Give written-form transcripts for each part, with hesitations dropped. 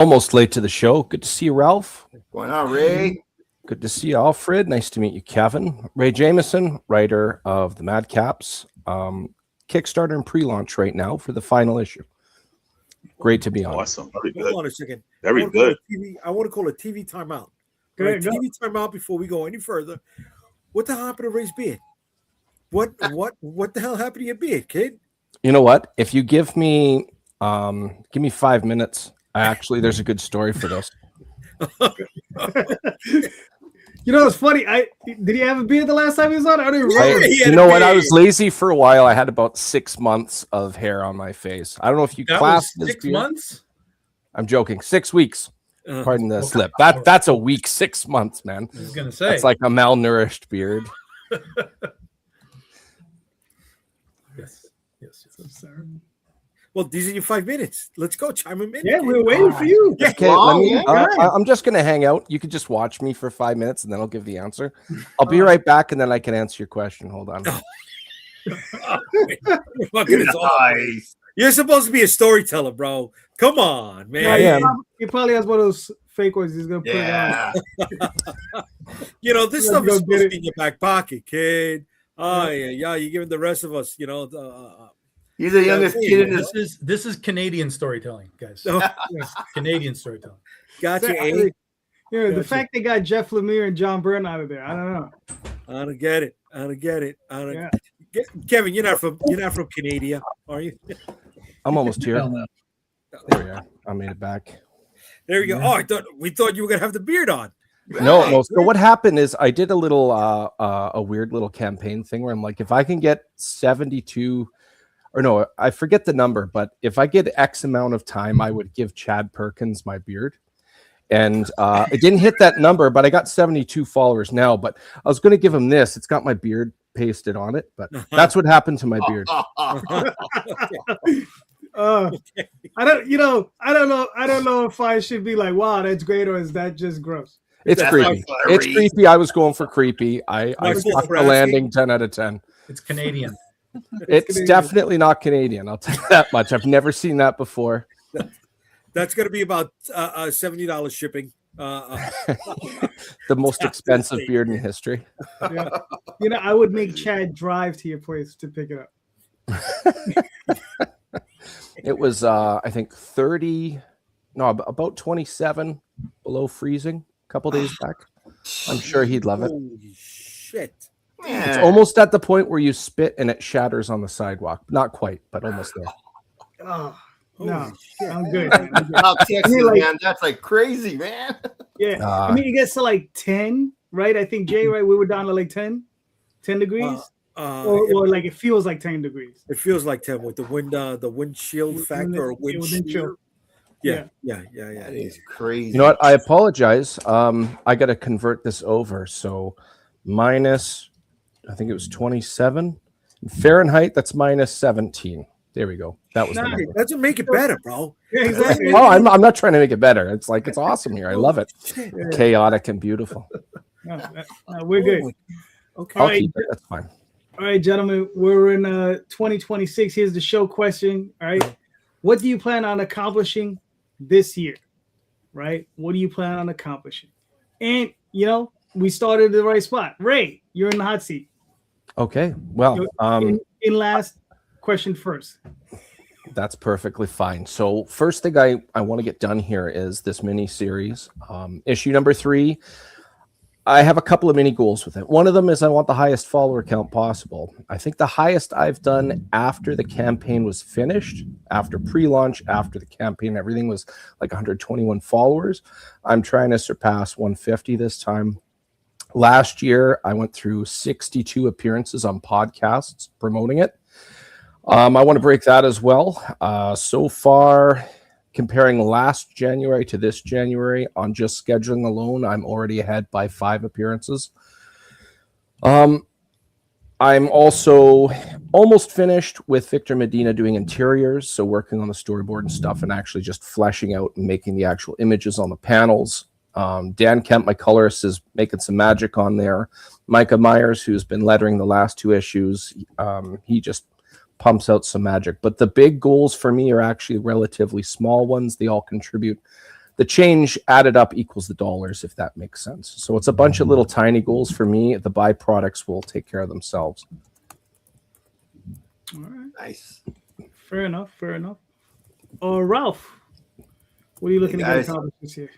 Almost late to the show. Good to see you, Ralph. Going on, Ray? Good to see you, Alfred. Nice to meet you, Kevin. Ray Jameson, writer of the Madcaps. Kickstarter and pre-launch right now for the final issue. Great to be on. Awesome. Very good. Hold on a second. Very good. I want to call a TV timeout. Good, TV timeout before we go any further. What the hell happened to Ray's beard? What the hell happened to your beard, kid? You know what? If you give me 5 minutes, there's a good story for this. You know, it's funny. Did he have a beard the last time he was on? I don't even remember. You know what? I was lazy for a while. I had about 6 months of hair on my face. I don't know if you class this 6 beard. months. I'm joking. 6 weeks. Pardon the slip. That's a week. 6 months, man. I was gonna say it's like a malnourished beard. Yes. Sorry. Well, these are your 5 minutes. Let's go. Chime them in. Yeah, we're waiting for you. Okay, I'm just gonna hang out. You could just watch me for 5 minutes, and then I'll give the answer. I'll be right back, and then I can answer your question. Hold on. Nice. You're supposed to be a storyteller, bro. Come on, man. Yeah, he probably has one of those fake ones. He's gonna put it on. You know, this stuff is supposed to be in your back pocket, kid. Oh yeah. You're giving the rest of us, He's the youngest kid in this. This is Canadian storytelling, guys. Yes, Canadian storytelling. Gotcha. The fact they got Jeff Lemire and John Byrne out of there, I don't know. I don't get it. Kevin, you're not from Canada, are you? I'm almost here. There we are. I made it back. There you go. Oh, we thought you were gonna have the beard on. No. So what happened is I did a little a weird little campaign thing where I'm like, if I can get 72, or no, I forget the number, but if I get X amount of time, I would give Chad Perkins my beard. And it didn't hit that number, but I got 72 followers now. But I was going to give him this. It's got my beard pasted on it, but that's what happened to my beard. I don't know if I should be like, wow, that's great, or is that just gross? It's creepy. It's creepy. I was going for creepy. I stuck the landing 10 out of 10. It's Canadian. It's Canadian. Definitely not Canadian. I'll tell you that much. I've never seen that before. That's going to be about $70 shipping. The most expensive beard in history. Yeah. I would make Chad drive to your place to pick it up. It was, I think, about 27 below freezing a couple days back. I'm sure he'd love it. Holy shit. It's almost at the point where you spit and it shatters on the sidewalk. Not quite, but almost there. Oh, no, I'm good. South Texas, man, that's like crazy, man. Yeah, it gets to like 10, right? I think Jay, right? We were down to like 10 degrees, or like it feels like 10 degrees. It feels like 10 with the windshield factor or wind shear. Yeah. That is crazy. You know what? I apologize. I got to convert this over. So minus, I think it was 27 in Fahrenheit. That's minus 17. There we go. That was that doesn't make it better, bro. Yeah, exactly. Oh, I'm not trying to make it better. It's like, it's awesome here. I love it. Chaotic and beautiful. No, we're good. Okay. I'll keep it. That's fine. All right, gentlemen, we're in 2026. Here's the show question. All right. What do you plan on accomplishing this year? Right? What do you plan on accomplishing? And, we started at the right spot. Ray, you're in the hot seat. Okay. Well, in last question first. That's perfectly fine. So first thing I want to get done here is this mini series. Issue number 3. I have a couple of mini goals with it. One of them is I want the highest follower count possible. I think the highest I've done after the campaign was finished, after pre-launch, after the campaign, everything was like 121 followers. I'm trying to surpass 150 this time. Last year, I went through 62 appearances on podcasts promoting it. I want to break that as well. So far, comparing last January to this January on just scheduling alone, I'm already ahead by 5 appearances. I'm also almost finished with Victor Medina doing interiors, so working on the storyboard and stuff and actually just fleshing out and making the actual images on the panels. Dan Kemp, my colorist, is making some magic on there. Micah Myers, who's been lettering the last 2 issues, he just pumps out some magic. But the big goals for me are actually relatively small ones. They all contribute the change added up equals the dollars, if that makes sense. So it's a bunch of little tiny goals for me. The byproducts will take care of themselves. All right. Nice. Fair enough. Ralph, what are you looking to get guys. accomplished this year?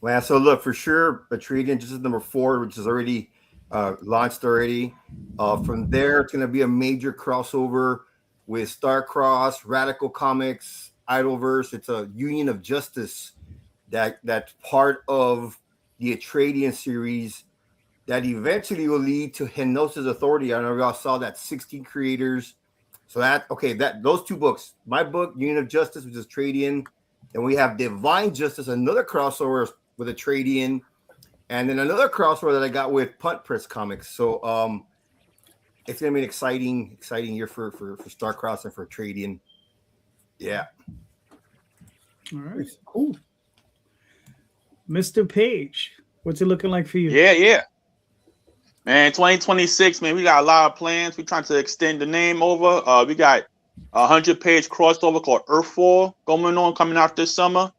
Well, so look, for sure, Atreides just is number 4, which is already launched already. From there, it's going to be a major crossover with Starcross, Radical Comics, Idleverse. It's a Union of Justice that's part of the Atreides series that eventually will lead to Henosis Authority. I know y'all saw that 16 creators. So those 2 books, my book, Union of Justice, which is Atreidian, and we have Divine Justice, another crossover with Atreidian, and then another crossover that I got with Punt Press Comics. So it's gonna be an exciting year for Starcross and for Atreidian. Yeah. All right, cool. Mr. Page, what's it looking like for you? Yeah. Man, 2026, man, we got a lot of plans. We're trying to extend the name over. We got a 100-page crossover called Earthfall coming out this summer.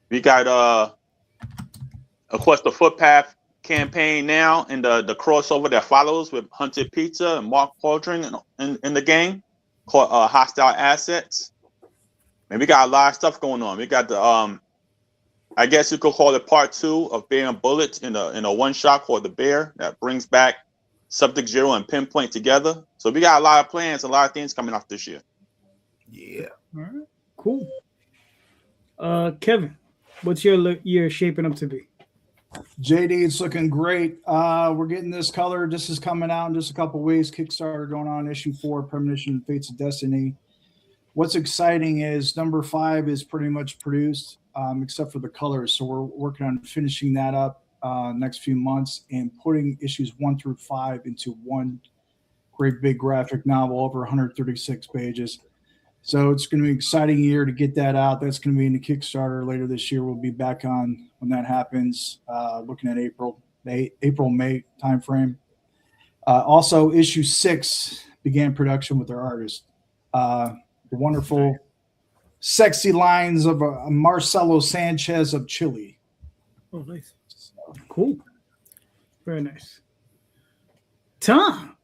We got, of course, the Footpath campaign now, and the crossover that follows with Hunted Pizza and Mark Cauldron in the game called Hostile Assets. Man, we got a lot of stuff going on. We got the I guess you could call it part 2 of Bear and Bullets in a one-shot called The Bear that brings back Subject Zero and Pinpoint together. So we got a lot of plans, a lot of things coming out this year. Yeah. All right, cool. Kevin, what's your year shaping up to be? JD, it's looking great. We're getting this color. This is coming out in just a couple weeks. Kickstarter going on, issue 4, Premonition and Fates of Destiny. What's exciting is number 5 is pretty much produced, except for the colors. So we're working on finishing that up next few months and putting issues 1 through 5 into one great big graphic novel over 136 pages. So it's going to be an exciting year to get that out. That's going to be in the Kickstarter later this year. We'll be back on when that happens, looking at May timeframe. Also, issue 6 began production with our artist. The wonderful, sexy lines of Marcelo Sanchez of Chile. Oh, nice. So, cool. Very nice. Tom.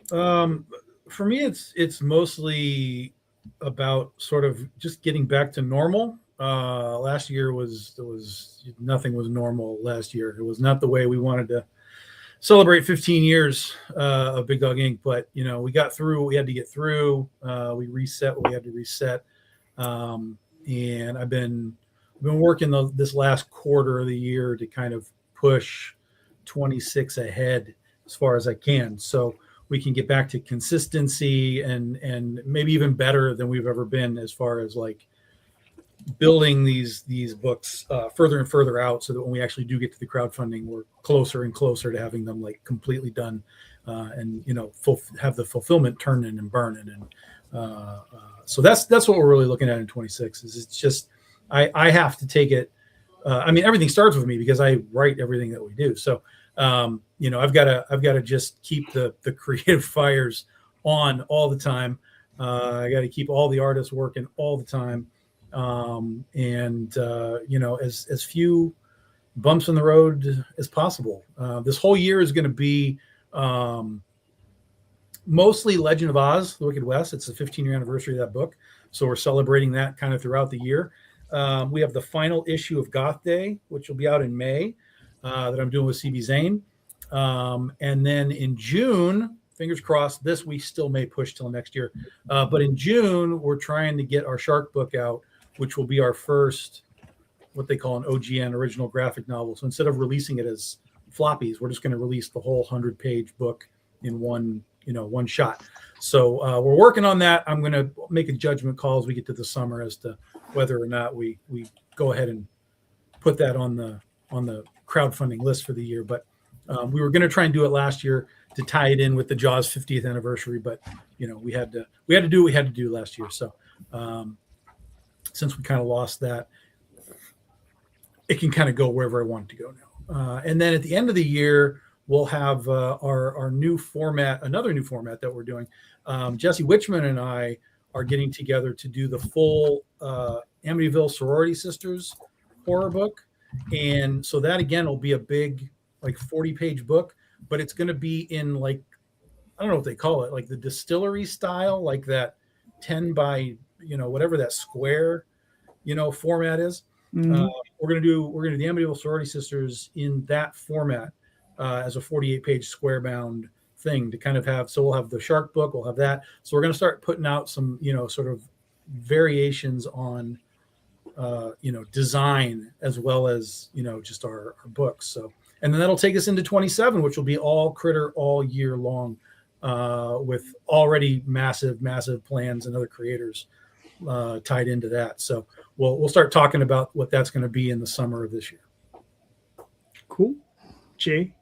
For me, it's mostly about sort of just getting back to normal. Last year was nothing was normal last year. It was not the way we wanted to celebrate 15 years of Big Dog Inc. But we got through what we had to get through. We reset what we had to reset, and I've been working this last quarter of the year to kind of push 26 ahead as far as I can, so we can get back to consistency and maybe even better than we've ever been as far as like building these books further and further out, so that when we actually do get to the crowdfunding, we're closer and closer to having them like completely done, and have the fulfillment turning and burning. And so that's what we're really looking at in 26. Is it's just I have to take it. I mean, everything starts with me because I write everything that we do. So I've got to just keep the creative fires on all the time. I got to keep all the artists working all the time. As few bumps in the road as possible. This whole year is going to be mostly Legend of Oz, The Wicked West. It's the 15-year anniversary of that book, so we're celebrating that kind of throughout the year. We have the final issue of Goth Day, which will be out in May, that I'm doing with CB Zane. And then in June, fingers crossed, this we still may push till next year. But in June, we're trying to get our Shark book out, which will be our first, what they call an OGN, original graphic novel. So instead of releasing it as floppies, we're just going to release the whole 100-page book in one shot. So we're working on that. I'm going to make a judgment call as we get to the summer as to whether or not we go ahead and put that on the crowdfunding list for the year. But we were going to try and do it last year to tie it in with the Jaws 50th anniversary, but we had to do what we had to do last year. So since we kind of lost that, it can kind of go wherever I want it to go now. And then at the end of the year, we'll have our new format, another new format that we're doing. Jesse Witchman and I are getting together to do the full Amityville Sorority Sisters horror book. And so that again will be a big, like 40-page book, but it's going to be in like, I don't know what they call it, like the distillery style, like that 10 by, whatever that square, format is. Mhm. We're going to do the Amityville Sorority Sisters in that format as a 48-page square bound thing to kind of have. So we'll have the shark book, we'll have that. So we're going to start putting out some, sort of variations on, design as well as, just our books. So, and then that'll take us into 27, which will be all Critter all year long, with already massive plans and other creators tied into that. So we'll start talking about what that's going to be in the summer of this year. Cool. Jay.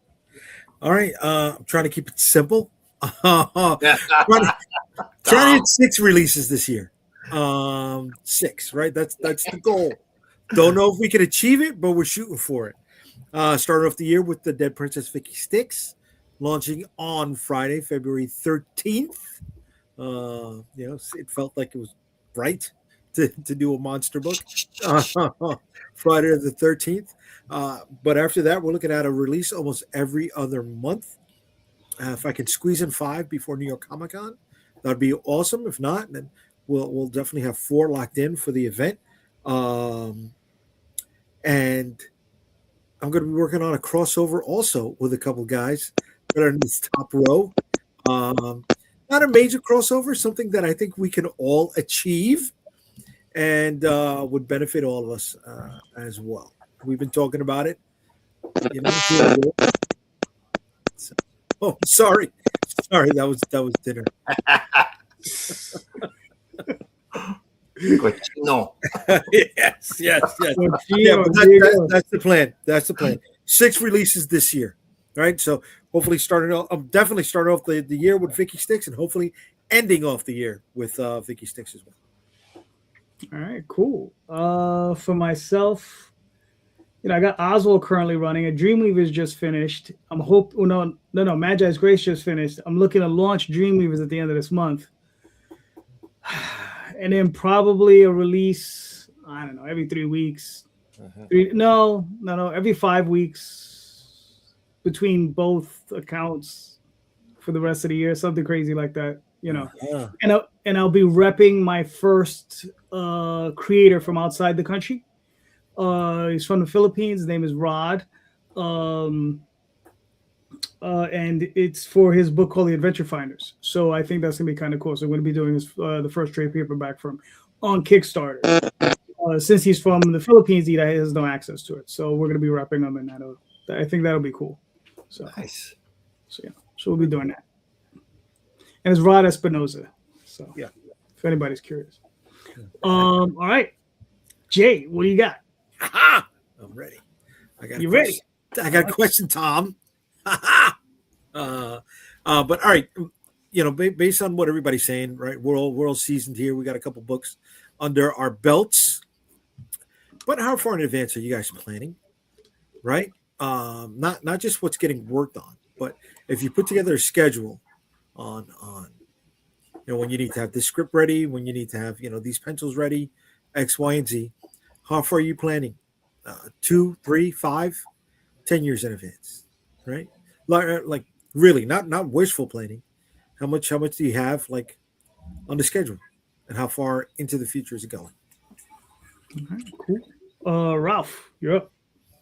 All right. I'm trying to keep it simple. Trying to hit 6 releases this year. 6, right? That's the goal. Don't know if we can achieve it, but we're shooting for it. Started off the year with the Dead Princess Vicky Styx, launching on Friday, February 13th. It felt like it was right to do a monster book. Friday the 13th. But after that, we're looking at a release almost every other month. If I can squeeze in 5 before New York Comic Con, that'd be awesome. If not, then we'll definitely have 4 locked in for the event. And I'm going to be working on a crossover also with a couple guys that are in this top row. Not a major crossover, something that I think we can all achieve and would benefit all of us as well. We've been talking about it. Oh, sorry, that was dinner. No. yes. Yeah, but that's the plan. That's the plan. 6 releases this year, right? So hopefully I'm definitely starting off the year with Vicky Styx, and hopefully ending off the year with Vicky Styx as well. All right, cool. For myself, I got Oswald currently running. A Dreamweaver's just finished. Magi's Grace just finished. I'm looking to launch Dreamweavers at the end of this month. And then probably a release, I don't know, every 3 weeks. Every 5 weeks between both accounts for the rest of the year, something crazy like that, Yeah. And I'll be repping my first creator from outside the country. He's from the Philippines. His name is Rod. And it's for his book called The Adventure Finders. So I think that's going to be kind of cool. So I'm going to be doing the first trade paperback from on Kickstarter. Since he's from the Philippines, he has no access to it. So we're going to be wrapping him, and I think that'll be cool. So Nice. So we'll be doing that. And it's Rod Espinoza. So yeah, if anybody's curious. All right, Jay, what do you got? I'm ready. You ready? I got a question, Tom. But all right, based on what everybody's saying, right? We're all seasoned here. We got a couple books under our belts. But how far in advance are you guys planning? Right? Not just what's getting worked on, but if you put together a schedule on when you need to have this script ready, when you need to have these pencils ready, X, Y, and Z. How far are you planning? 2, 3, 5, 10 years in advance, right? Like really, not wishful planning. How much do you have like on the schedule, and how far into the future is it going? Okay, cool. Ralph, you're up.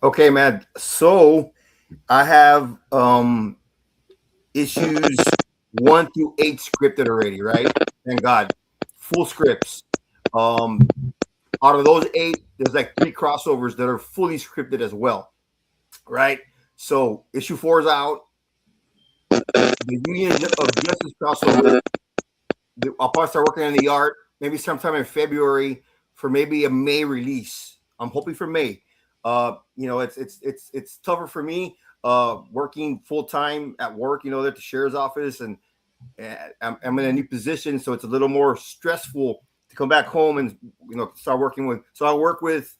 Okay, man. So I have issues 1 through 8 scripted already, right? Thank God. Full scripts. Out of those 8, there's like 3 crossovers that are fully scripted as well, right? So issue 4 is out. The Union of Justice crossover. I'll probably start working on the art maybe sometime in February for maybe a May release. I'm hoping for May. It's tougher for me working full time at work. At the sheriff's office, and I'm in a new position, so it's a little more stressful to come back home and start working with. So I work with,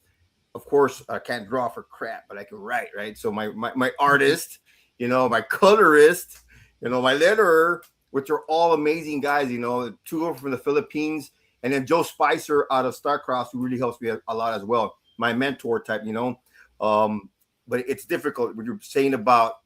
of course, I can't draw for crap, but I can write, right? So my artist, my colorist, my letterer, which are all amazing guys. 2 of them from the Philippines, And then Joe Spicer out of Starcross, who really helps me a lot as well. My mentor type, you know. But it's difficult when you're saying about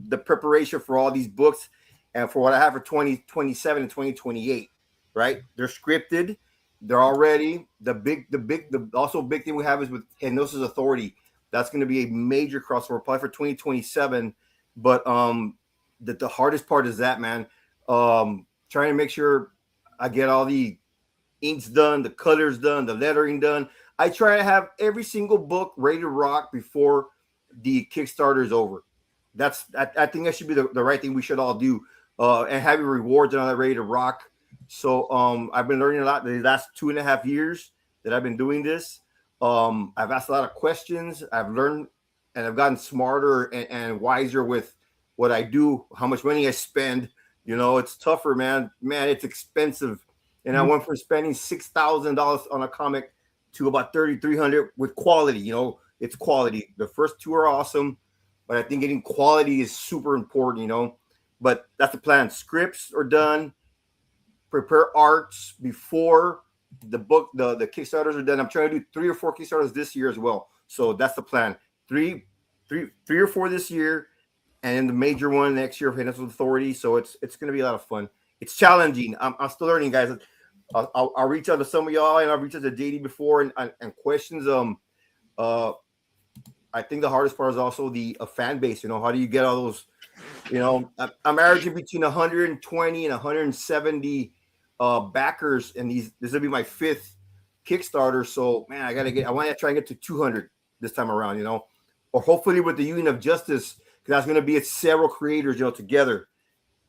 the preparation for all these books and for what I have for 2027 and 2028, right? They're scripted. They're already the also big thing we have is with Hypnosis Authority. That's going to be a major crossover probably for 2027. But the hardest part is that, man, trying to make sure I get all the inks done, the colors done, the lettering done. I try to have every single book ready to rock before the Kickstarter is over. I think that should be the right thing we should all do. And having rewards and all that ready to rock. So I've been learning a lot the last 2.5 years that I've been doing this. I've asked a lot of questions. I've learned and I've gotten smarter and wiser with what I do, how much money I spend. You know, it's tougher, man. Man, it's expensive. And I went from spending $6,000 on a comic to about $3,300 with quality. You know, it's quality. The first two are awesome, but I think getting quality is super important, you know. But that's the plan. Scripts are done. Prepare arts before the book, the Kickstarters are done. I'm trying to do 3 or 4 Kickstarters this year as well. So that's the plan. Three or 4 this year, and the major one next year of Hypnosis Authority. So it's going to be a lot of fun. It's challenging. I'm still learning, guys. I'll reach out to some of y'all, and I'll reach out to JD before and questions. I think the hardest part is also the fan base. You know, how do you get all those? You know, I'm averaging between 120 and 170 backers, and this will be my 5th Kickstarter. So, man, I want to try and get to 200 this time around. You know, or hopefully with the Union of Justice, because that's going to be several creators, you know, together.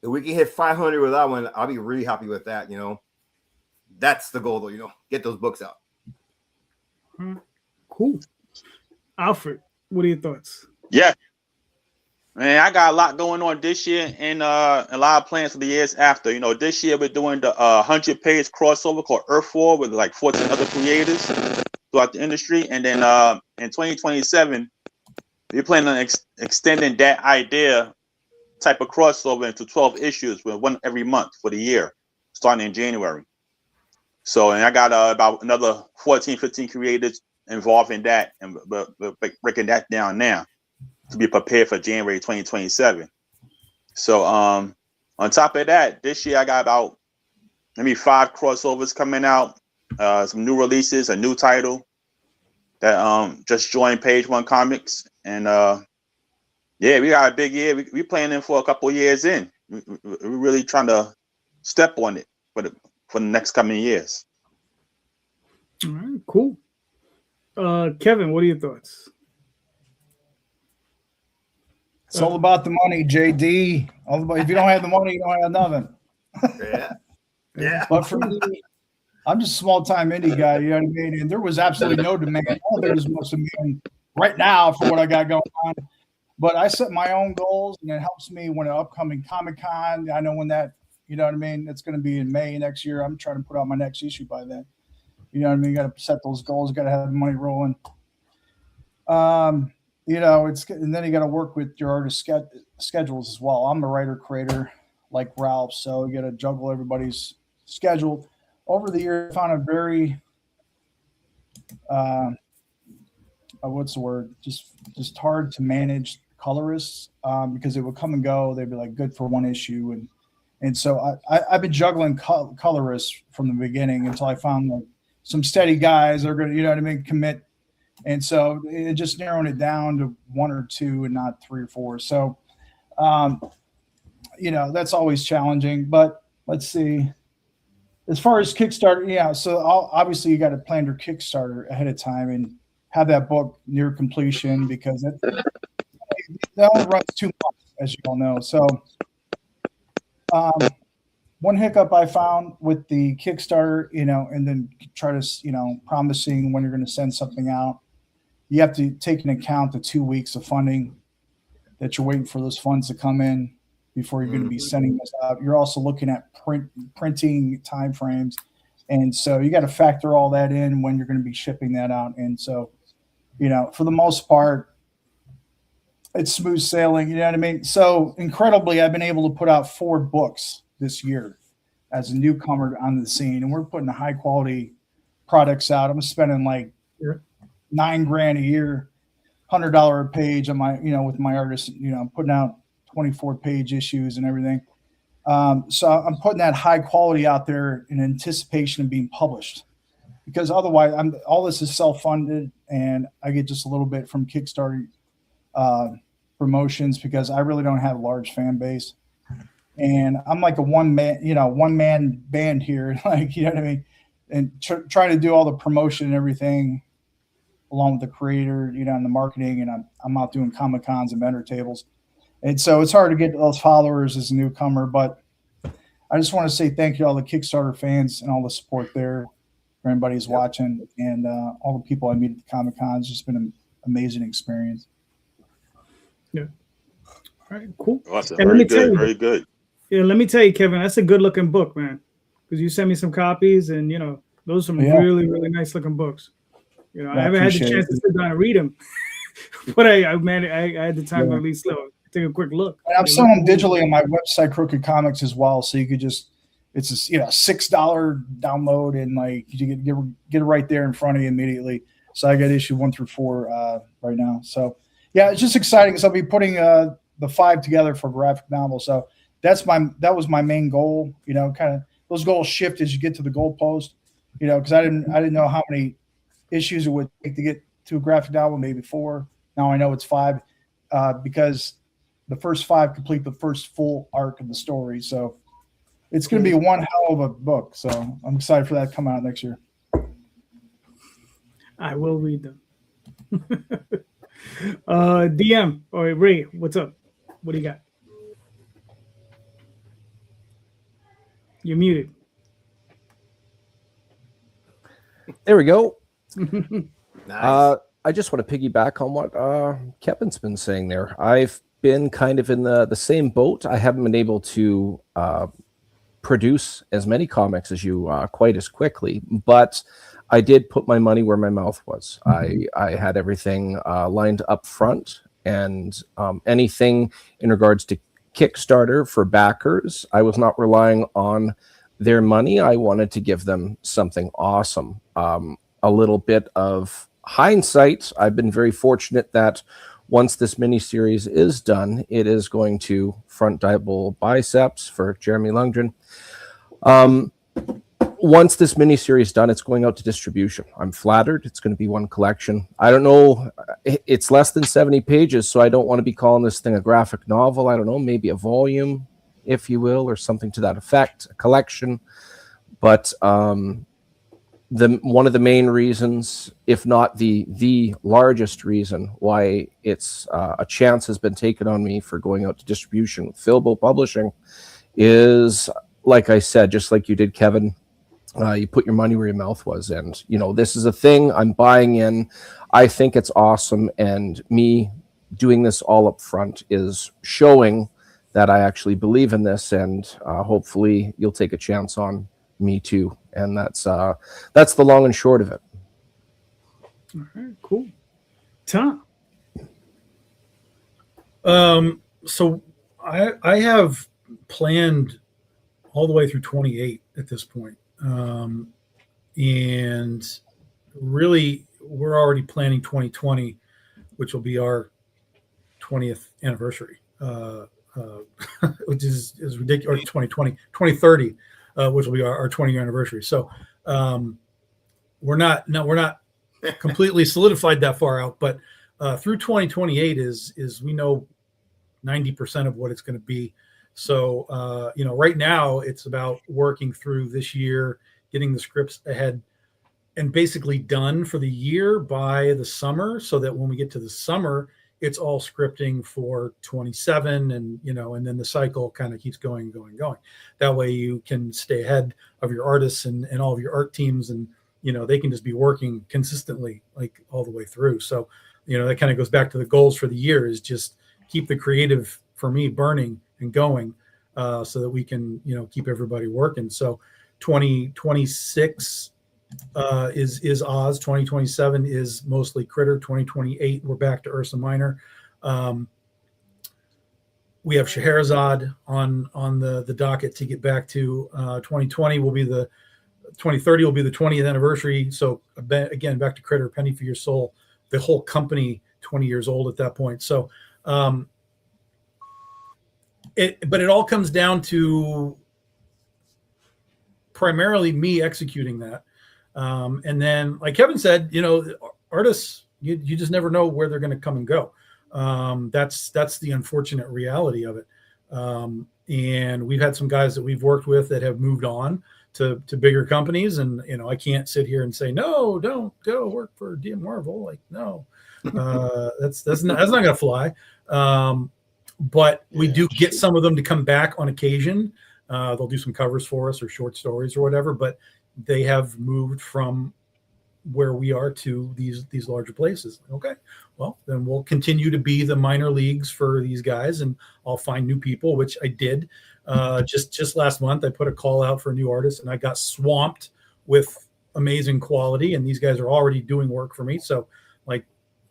If we can hit 500 with that one, I'll be really happy with that. You know, that's the goal, though. You know, get those books out. Cool. Alfred, what are your thoughts? Yeah, man, I got a lot going on this year and a lot of plans for the years after. You know, this year we're doing the 100-page crossover called Earth War with like 14 other creators throughout the industry. And then in 2027, we're planning on extending that idea type of crossover into 12 issues with one every month for the year, starting in January. So, and I got about another 14, 15 creators involved in that, and we're breaking that down now to be prepared for January 2027. So on top of that, this year I got about maybe 5 crossovers coming out, some new releases, a new title that just joined Page One Comics. And yeah, we got a big year. We planning for a couple of years in. We're really trying to step on it for the next coming years. All right, cool. Kevin, what are your thoughts? It's all about the money, JD. If you don't have the money, you don't have nothing. Yeah. But for me, I'm just a small-time indie guy, you know what I mean? And there was absolutely no demand. I don't think there's much demand right now for what I got going on. But I set my own goals, and it helps me when an upcoming Comic-Con, I know when that, you know what I mean? It's going to be in May next year. I'm trying to put out my next issue by then. You know what I mean? You got to set those goals. Got to have the money rolling. You know, and then you got to work with your artist schedules as well. I'm a writer creator like Ralph, so you got to juggle everybody's schedule. Over the years, I found a very what's the word? Just hard to manage colorists because it would come and go. They'd be like good for one issue, and so I've been juggling colorists from the beginning until I found like some steady guys that are going to, you know what I mean, commit. And so it just narrowing it down to 1 or 2 and not 3 or 4. So, you know, that's always challenging. But let's see. As far as Kickstarter, yeah. So obviously you got to plan your Kickstarter ahead of time and have that book near completion because that only runs 2 months, as you all know. So, one hiccup I found with the Kickstarter, you know, and then try to, you know, promising when you're going to send something out, you have to take into account the 2 weeks of funding that you're waiting for those funds to come in before you're going to be sending this out. You're also looking at printing timeframes. And so you got to factor all that in when you're going to be shipping that out. And so, you know, for the most part, it's smooth sailing, you know what I mean? So incredibly, I've been able to put out 4 books this year. as a newcomer on the scene, and we're putting high quality products out. I'm spending like Sure. $9,000 a year, $100 a page on my, with my artists, I'm putting out 24-page issues and everything. So I'm putting that high quality out there in anticipation of being published, because otherwise all this is self-funded, and I get just a little bit from Kickstarter promotions, because I really don't have a large fan base, and I'm like a one man band here, like, you know what I mean? And trying to do all the promotion and everything along with the creator, and the marketing, and I'm out doing Comic Cons and vendor tables. And so it's hard to get those followers as a newcomer, but I just want to say thank you to all the Kickstarter fans and all the support there for anybody who's watching, and all the people I meet at the Comic Cons. It's just been an amazing experience. Yeah. All right, cool. Awesome. And let Very me tell good. you- Very good. Yeah, let me tell you, Kevin, that's a good looking book, man. Because you sent me some copies, and those are some really, really nice looking books. I Yeah, haven't had the appreciate chance to sit down and read them, but I had the time to at least take a quick look. And I'm selling them digitally on my website, Crooked Comics, as well. So you could just, it's a $6 download, and like you get it right there in front of you immediately. So I got issue 1 through 4 right now. So yeah, it's just exciting because I'll be putting the 5 together for graphic novel. So that was my main goal. Kind of those goals shift as you get to the goalpost. Because I didn't know how many issues it would take to get to a graphic novel, maybe 4. Now I know it's 5, because the first 5 complete the first full arc of the story. So it's going to be one hell of a book. So I'm excited for that to come out next year. I will read them. DM or Ray, what's up? What do you got? You're muted. There we go. Nice. I just want to piggyback on what Kevin's been saying there. I've been kind of in the same boat. I haven't been able to produce as many comics as you quite as quickly, but I did put my money where my mouth was. I had everything lined up front, and anything in regards to Kickstarter for backers, I was not relying on their money. I wanted to give them something awesome. A little bit of hindsight, I've been very fortunate that once this miniseries is done, it is going to front double biceps for Jeremy Lundgren. Once this miniseries is done, it's going out to distribution. I'm flattered. It's going to be one collection. I don't know. It's less than 70 pages, so I don't want to be calling this thing a graphic novel. I don't know, maybe a volume, if you will, or something to that effect, a collection. But one of the main reasons, if not the largest reason why it's a chance has been taken on me for going out to distribution with Filbo Publishing is, like I said, just like you did, Kevin, you put your money where your mouth was. And, this is a thing I'm buying in. I think it's awesome. And me doing this all up front is showing that I actually believe in this. And hopefully you'll take a chance on me too. And that's the long and short of it. All right, cool. Tom. So I have planned all the way through 28 at this point. And really we're already planning 2020, which will be our 20th anniversary, which is ridiculous. Or 2030, which will be our 20-year anniversary. So we're not completely solidified that far out, but through 2028 is we know 90% of what it's going to be. So right now it's about working through this year, getting the scripts ahead and basically done for the year by the summer, so that when we get to the summer, it's all scripting for 27, and and then the cycle kind of keeps going. That way you can stay ahead of your artists and all of your art teams, and they can just be working consistently like all the way through. So that kind of goes back to the goals for the year, is just keep the creative, for me, burning and going, so that we can keep everybody working. So 2026 is Oz. 2027 is mostly Critter. 2028 we're back to Ursa Minor. we have Scheherazade on the docket to get back to 2020 will be the 2030 will be the 20th anniversary. So again, back to Critter, Penny for Your Soul, the whole company 20 years old at that point. So, but it all comes down to primarily me executing that. And then, like Kevin said, artists, you just never know where they're going to come and go. That's the unfortunate reality of it. And we've had some guys that we've worked with that have moved on to bigger companies. And, I can't sit here and say, no, don't go work for DM Marvel. Like, no, that's not going to fly. But we do get some of them to come back on occasion. They'll do some covers for us or short stories or whatever, but they have moved from where we are to these larger places. Okay, well, then we'll continue to be the minor leagues for these guys, and I'll find new people, which I did. Just last month, I put a call out for new artists, and I got swamped with amazing quality, and these guys are already doing work for me. So, like,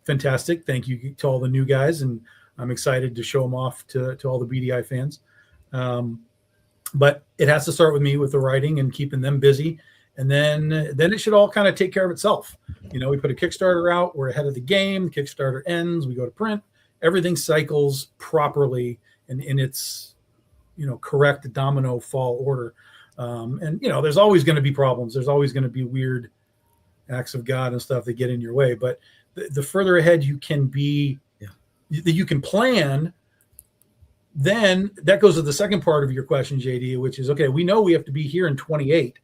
fantastic. Thank you to all the new guys, and I'm excited to show them off to all the BDI fans. But it has to start with me with the writing and keeping them busy. And then it should all kind of take care of itself. We put a Kickstarter out, we're ahead of the game. The Kickstarter ends, we go to print, everything cycles properly and in its, correct domino fall order. And there's always going to be problems. There's always going to be weird acts of God and stuff that get in your way. But the further ahead you can be, that you can plan, then that goes to the second part of your question, JD, which is, okay, we know we have to be here in 28.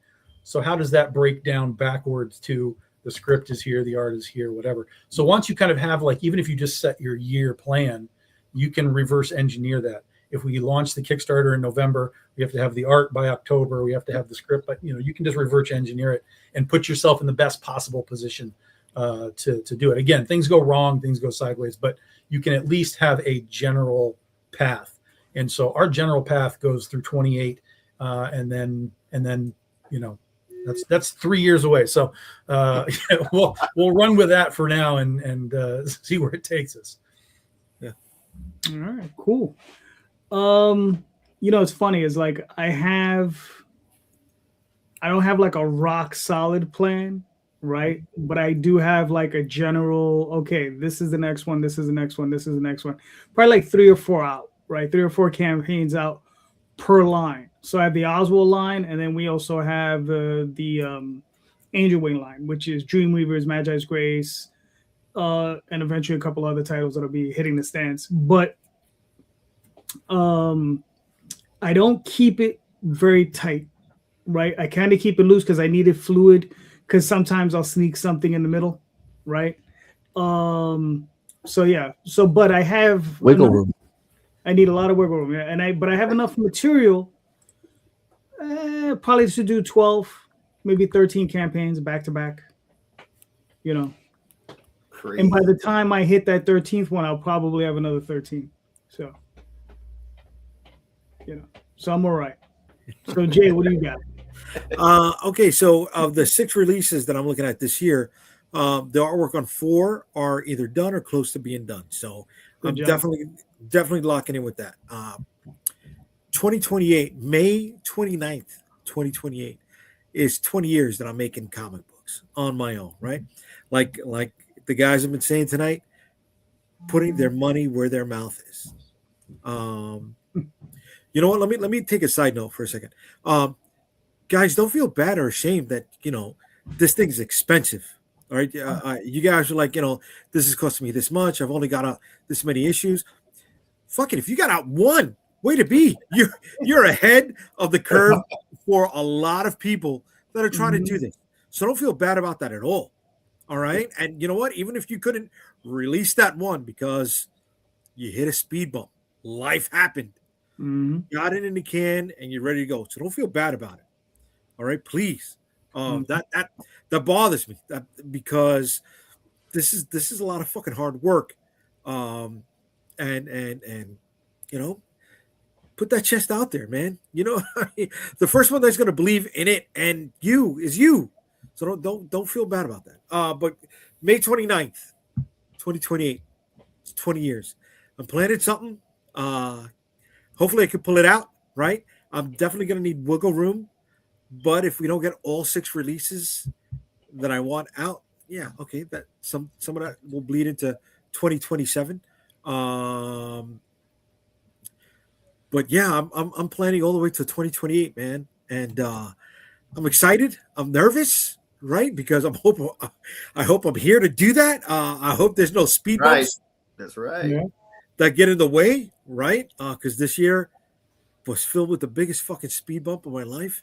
So how does that break down backwards to the script is here, the art is here, whatever. So once you kind of have, like, even if you just set your year plan, you can reverse engineer that. If we launch the Kickstarter in November, we have to have the art by October, we have to have the script, but you can just reverse engineer it and put yourself in the best possible position to do it. Again, things go wrong, things go sideways, but you can at least have a general path. And so our general path goes through 28, and then that's 3 years away. So we'll run with that for now and see where it takes us. Yeah. All right. Cool. It's funny. It's like I don't have like a rock solid plan, right? But I do have like a general. Okay, this is the next one. This is the next one. This is the next one. Probably like 3 or 4 out, right? 3 or 4 campaigns out per line. So I have the Oswald line, and then we also have the Angel Wing line, which is Dreamweavers, Magi's Grace, and eventually a couple other titles that'll be hitting the stands. But I don't keep it very tight, right? I kind of keep it loose because I need it fluid, because sometimes I'll sneak something in the middle, right? So yeah. So, but I have wiggle room. I need a lot of wiggle room, yeah. But I have enough material. Probably to do 12, maybe 13 campaigns back to back. Crazy. And by the time I hit that 13th one, I'll probably have another 13. So, so I'm all right. So Jay, what do you got? Okay, so of the 6 releases that I'm looking at this year, the artwork on 4 are either done or close to being done. So I'm definitely locking in with that. 2028, May 29th, 2028 is 20 years that I'm making comic books on my own, right? Like the guys have been saying tonight, putting their money where their mouth is. You know what? Let me take a side note for a second. Guys, don't feel bad or ashamed that, this thing's expensive. All right. You guys are like, this is costing me this much. I've only got this many issues. Fuck it. If you got out one, way to be. You're ahead of the curve for a lot of people that are trying to do this. So don't feel bad about that at all. All right. And you know what? Even if you couldn't release that one because you hit a speed bump, life happened. Got it in the can and you're ready to go. So don't feel bad about it. All right, please. That bothers me because this is a lot of fucking hard work. And put that chest out there, man. The first one that's going to believe in it and is you. So don't feel bad about that. But May 29th, 2028, it's 20 years. I'm planning something. Hopefully I can pull it out, right? I'm definitely going to need wiggle room. But if we don't get all 6 releases that I want out, yeah, okay, that some of that will bleed into 2027. But yeah, I'm planning all the way to 2028, man, and I'm excited. I'm nervous, right? Because I hope I'm here to do that. I hope there's no speed Right. bumps That's right. Yeah. that get in the way, right? Because this year was filled with the biggest fucking speed bump of my life,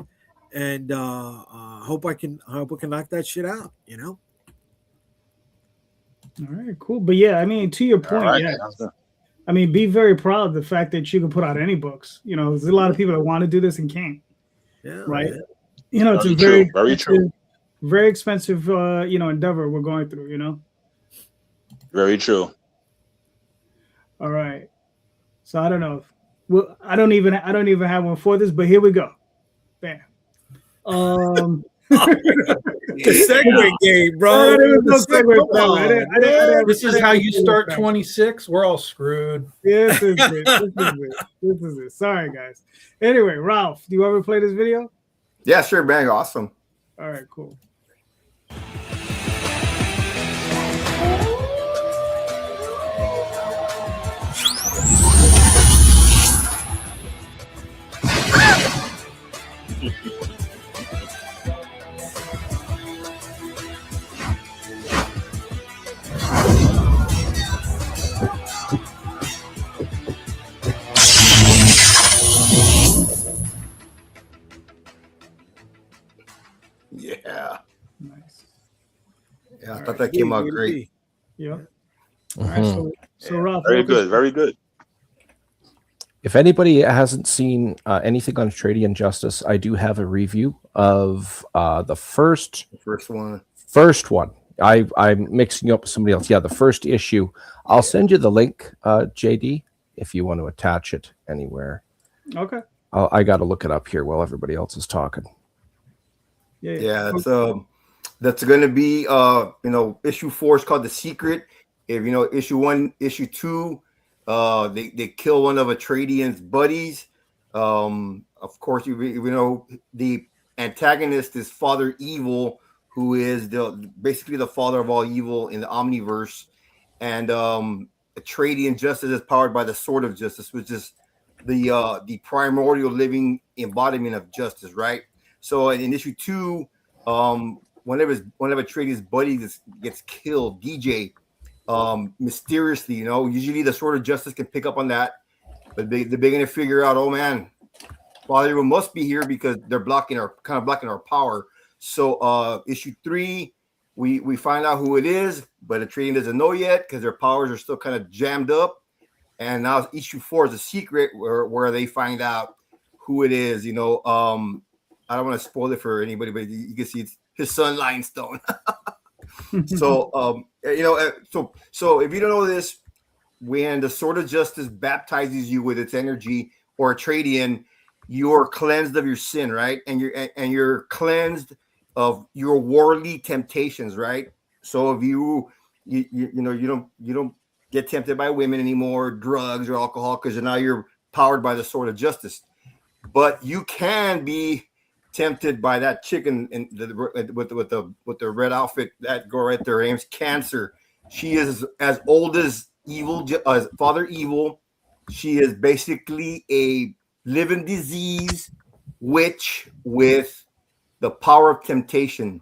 and I hope I can knock that shit out. You know. All right, cool. But yeah, I mean, to your All point, right. yeah. I mean, be very proud of the fact that you can put out any books. You know, there's a lot of people that want to do this and can't. Yeah. Right. man. You know, it's a Very true, very very true. very expensive, endeavor we're going through. You know. Very true. All right. So I don't know. Well, I don't even have one for this, but here we go. Bam. The segue game, bro. There was no The segue come for that one. on, I didn't- This is how you start 26. We're all screwed. This is it. This is it. Sorry, guys. Anyway, Ralph, do you ever play this video? Yeah, sure, bang, awesome. All right, cool. Yeah, Nice. yeah, I thought that came out great. Yeah. All right. So Ralph, Very welcome. good. Very good. If anybody hasn't seen anything on Trading Justice, I do have a review of the first The first one. one. I'm mixing up with somebody else. Yeah, the first issue. I'll send you the link, JD, if you want to attach it anywhere. Okay. I got to look it up here while everybody else is talking. Yeah. Yeah, that's going to be issue 4 is called The Secret. If issue 1, issue 2, they kill one of Atradian's buddies. Of course, you know the antagonist is Father Evil, who is basically the father of all evil in the Omniverse, and Atradian justice is powered by the Sword of Justice, which is the primordial living embodiment of justice, right? So in issue 2, one of Atradian's buddies gets killed, DJ, mysteriously. Usually the Sword of Justice can pick up on that, but they're going to figure out, oh man, Father Evil must be here because they're blocking our power. So issue 3, we find out who it is, but Atradian doesn't know yet because their powers are still kind of jammed up. And now issue 4 is a secret where they find out who it is. I don't want to spoil it for anybody, but you can see it's his son Limestone. So so if you don't know this, when the Sword of Justice baptizes you with its energy or Atradian, you're cleansed of your sin, right? And you're cleansed of your worldly temptations, right? So if you don't get tempted by women anymore, drugs or alcohol, because now you're powered by the Sword of Justice. But you can be tempted by that chicken with the red outfit, that girl right there. Her name's Cancer. She is as old as evil, as Father Evil. She is basically a living disease witch with the power of temptation.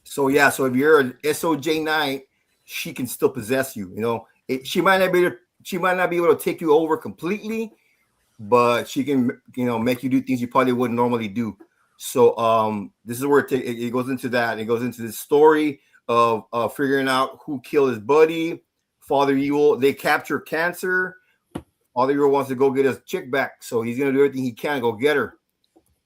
So if you're an SOJ Knight, she can still possess you. She might not be able to take you over completely, but she can make you do things you probably wouldn't normally do. So this is where it goes into that. It goes into the story of figuring out who killed his buddy, Father Evil. They capture Cancer. Father Evil wants to go get his chick back, so he's gonna do everything he can to go get her.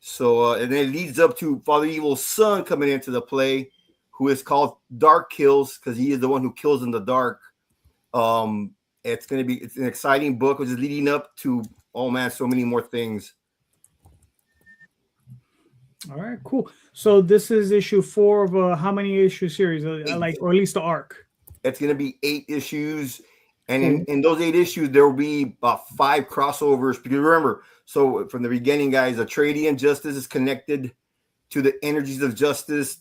So and then it leads up to Father Evil's son coming into the play, who is called Dark Kills because he is the one who kills in the dark. It's an exciting book, which is leading up to so many more things. All right, cool. So this is issue 4 of how many issue series? Or at least the arc. It's going to be 8 issues. And in those 8 issues, there will be about 5 crossovers. Because remember, so from the beginning, guys, Atreidian justice is connected to the energies of justice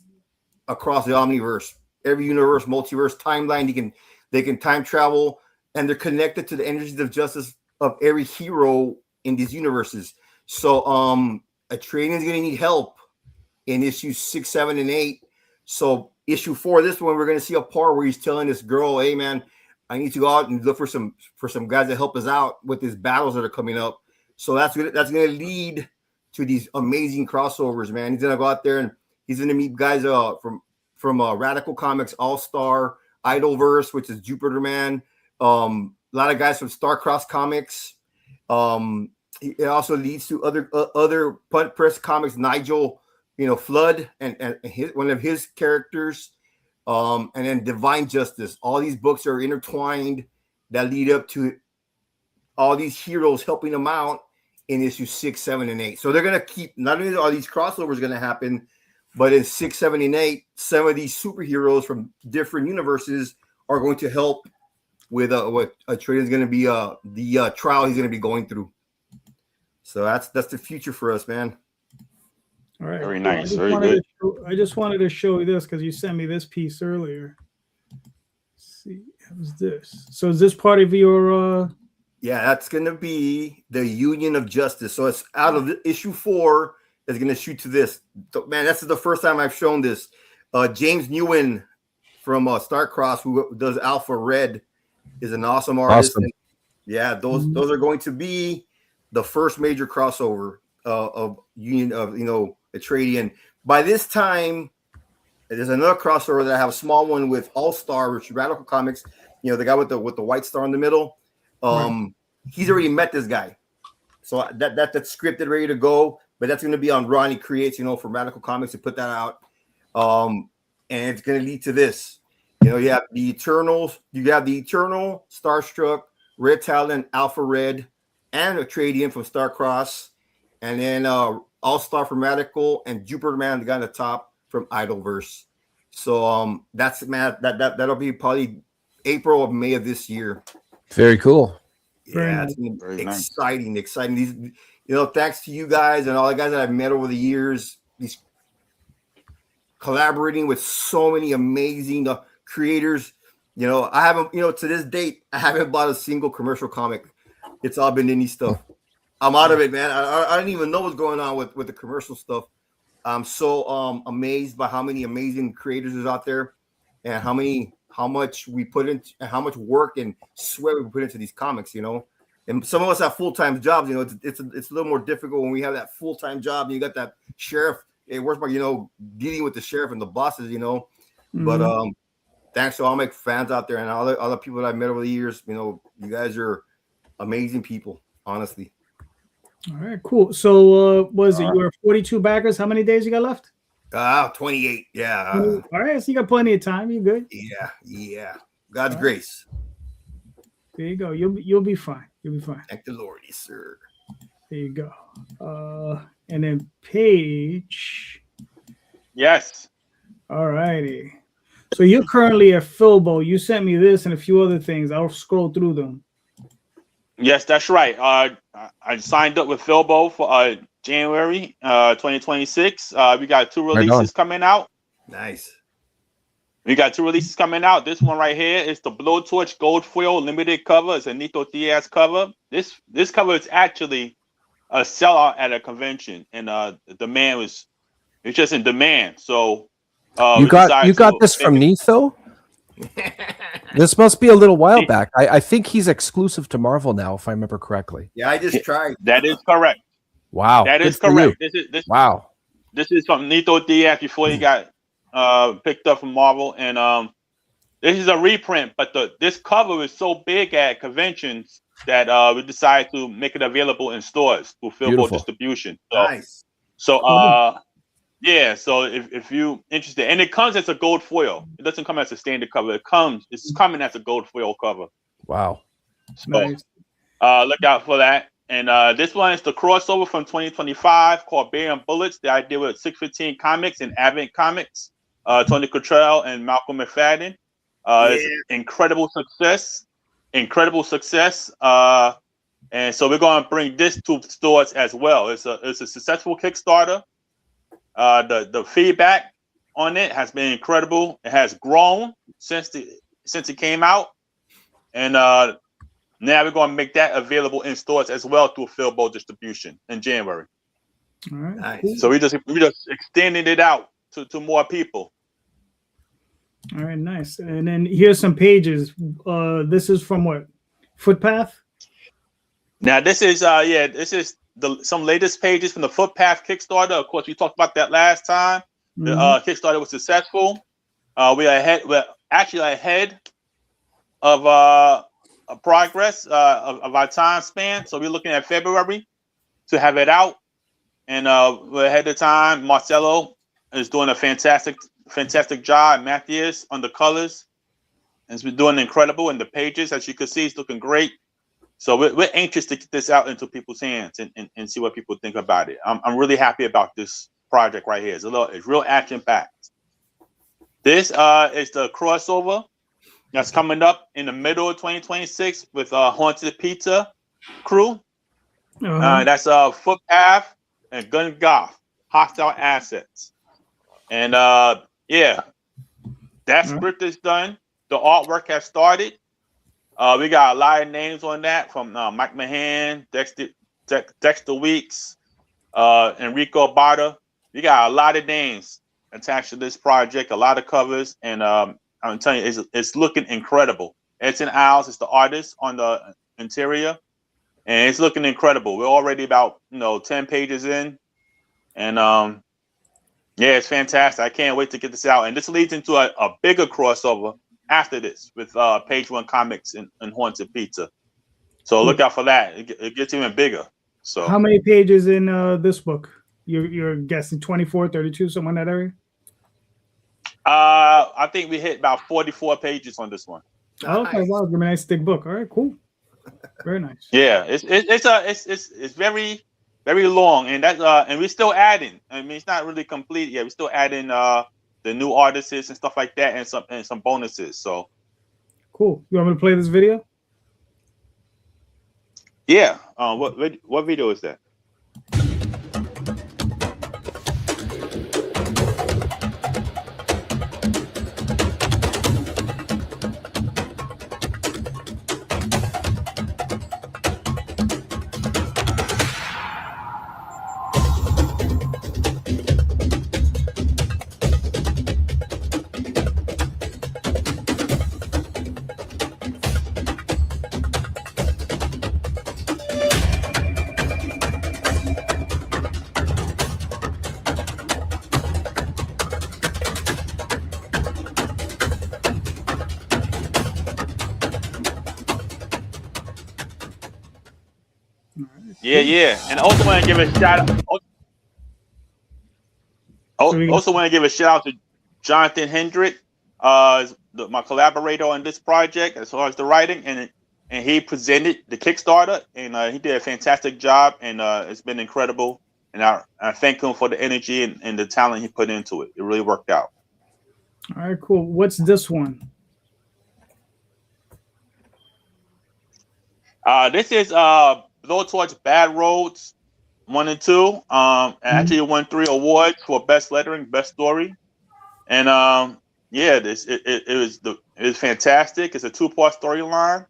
across the Omniverse. Every universe, multiverse, timeline, they can time travel, and they're connected to the energies of justice of every hero in these universes. So Atreidian is going to need help in issues 6, 7, and 8. So issue 4, this one, we're going to see a part where he's telling this girl, "Hey, man, I need to go out and look for some guys to help us out with these battles that are coming up." So that's going to lead to these amazing crossovers, man. He's going to go out there and he's going to meet guys from Radical Comics, All Star, Idolverse, which is Jupiter Man. A lot of guys from Starcross Comics. It also leads to other Punt Press Comics, Nigel, Flood, and one of his characters. And then Divine Justice. All these books are intertwined that lead up to all these heroes helping them out in issues 6, 7, and 8. So they're going to keep, not only are these crossovers going to happen, but in 6, 7, and 8, some of these superheroes from different universes are going to help with what Atreidian is going to be the trial he's going to be going through. So that's the future for us, man. All right. Very cool. nice. Very good. I just wanted to show you this because you sent me this piece earlier. Let's see, how's this? So is this part of your? Yeah, that's going to be the Union of Justice. So it's out of issue 4 is going to shoot to this. So, man, that's the first time I've shown this. James Nguyen from Starcross, who does Alpha Red, is an awesome artist. Awesome. And yeah, those are going to be the first major crossover of Union of Atreidian. By this time, there's another crossover that I have, a small one with All Star, which is Radical Comics. The guy with the white star in the middle. He's already met this guy, so that's scripted, ready to go. But that's going to be on Ronnie Creates, from Radical Comics to put that out. And it's going to lead to this. You have the Eternals, Starstruck, Red Talon, Alpha Red, and Atreidian from Starcross, and then All Star from Radical, and Jupiter Man, the guy on the top from Idolverse. So that's that'll be probably April or May of this year. Very cool. Yeah, it's Very nice. exciting. These, thanks to you guys and all the guys that I've met over the years, these collaborating with so many amazing creators. I haven't, to this date, I haven't bought a single commercial comic. It's all been indie stuff. I'm out of it, man. I don't even know what's going on with the commercial stuff. I'm so amazed by how many amazing creators is out there, and how much we put into, and how much work and sweat we put into these comics. And some of us have full-time jobs. It's a little more difficult when we have that full-time job and you got that sheriff. Hey, where's my dealing with the sheriff and the bosses. But thanks to all my fans out there and all the other people that I've met over the years. You guys are amazing people, honestly. All right, cool. So was it your 42 backers? How many days you got left? 28. Yeah. All right, so you got plenty of time. You good? Yeah. God's grace. There you go. You'll be fine. You'll be fine. Thank the Lord, yes, sir. There you go. And then Paige. Yes. All righty. So you're currently at Filbo. You sent me this and a few other things. I'll scroll through them. Yes, that's right. I signed up with Filbo for January 2026. We got 2 releases coming out. Nice. We got 2 releases coming out. This one right here is the Blowtorch Gold Foil limited cover. It's a Nito Diaz cover. This cover is actually a sellout at a convention, and demand it's just in demand. So you got this from Nitho? This must be a little while back. I think he's exclusive to Marvel now, if I remember correctly. Yeah, I just tried. That is correct. Wow. That is Good for correct. you. This Wow. This is from Nito Diaz before he got picked up from Marvel, and this is a reprint. But this cover is so big at conventions that we decided to make it available in stores through Filbo Beautiful. distribution. Nice. So yeah. So if you interested, and it comes as a gold foil. It doesn't come as a standard cover. It's coming as a gold foil cover. Wow. So Nice. look out for that. And this one is the crossover from 2025 called Bear and Bullets. The idea with 615 Comics and Advent Comics. Tony Cottrell and Malcolm McFadden. It's incredible success. incredible success. And so we're going to bring this to stores as well. It's a successful Kickstarter. The feedback on it has been incredible. It has grown since it came out, and now we're going to make that available in stores as well through Filbo distribution in January. All right. Nice. Cool. So we just extending it out to more people. All right, nice. And then here's some pages. This is from what? Footpath? Now this is some latest pages from the Footpath Kickstarter. Of course, we talked about that last time. The Kickstarter was successful. We're actually ahead of progress of our time span. So we're looking at February to have it out, and we're ahead of time. Marcelo is doing a fantastic job. Matthias on the colors has been doing incredible, and the pages, as you can see, is looking great. So we're anxious to get this out into people's hands and see what people think about it. I'm really happy about this project right here. It's real action packed. This is the crossover that's coming up in the middle of 2026 with Haunted Pizza crew. That's Footpath and Gun Goth, Hostile Assets. And that script is done. The artwork has started. We got a lot of names on that from Mike Mahan, Dexter Weeks, Enrico Bada. We got a lot of names attached to this project, a lot of covers, and I'm telling you, it's looking incredible. Edson Isles is the artist on the interior, and it's looking incredible. We're already about 10 pages in, and it's fantastic. I can't wait to get this out. And this leads into a bigger crossover after this with Page One Comics and Haunted Pizza. So look out for that. It gets even bigger. So how many pages in this book? You're guessing 24, 32, somewhere in that area? I think we hit about 44 pages on this one. Okay, wow, give me a nice thick book. All right, cool. Very nice. Yeah, it's very, very long, and and we're still adding. I mean, it's not really complete yet. We're still adding the new artists and stuff like that, and some bonuses. So cool. You want me to play this video? Yeah. What video is that? Yeah. And I also want to give a shout out. Also want to give a shout out to Jonathan Hendrick, my collaborator on this project as far as the writing, and he presented the Kickstarter, and he did a fantastic job, and it's been incredible. And I thank him for the energy and the talent he put into it. It really worked out. All right, cool. What's this one? This is Blow Towards Bad Roads 1 and 2. Actually, it won 3 awards for best lettering, best story, and it was fantastic. It's a 2-part storyline,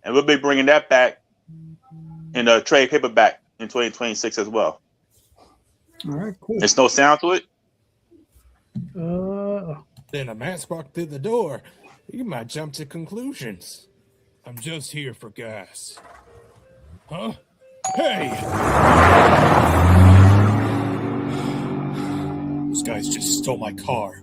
and we'll be bringing that back in a trade paperback in 2026 as well. All right, cool. There's no sound to it. Then a mask walked through the door. You might jump to conclusions. I'm just here for gas. Huh? Hey! Those guys just stole my car.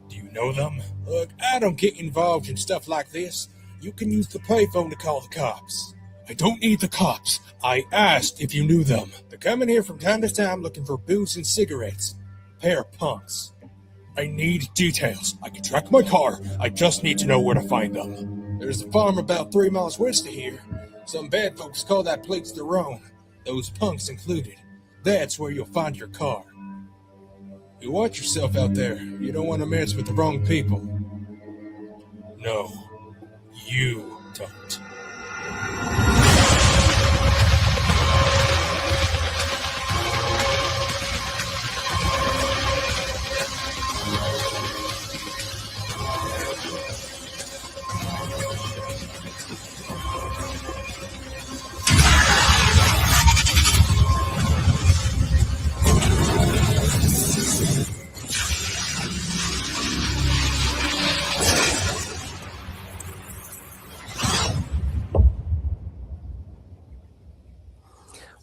Do you know them? Look, I don't get involved in stuff like this. You can use the payphone to call the cops. I don't need the cops. I asked if you knew them. They're coming here from time to time looking for booze and cigarettes. Pair of punks. I need details. I can track my car. I just need to know where to find them. There's a farm about 3 miles west of here. Some bad folks call that place their own. Those punks included. That's where you'll find your car. You watch yourself out there. You don't want to mess with the wrong people. No, you don't.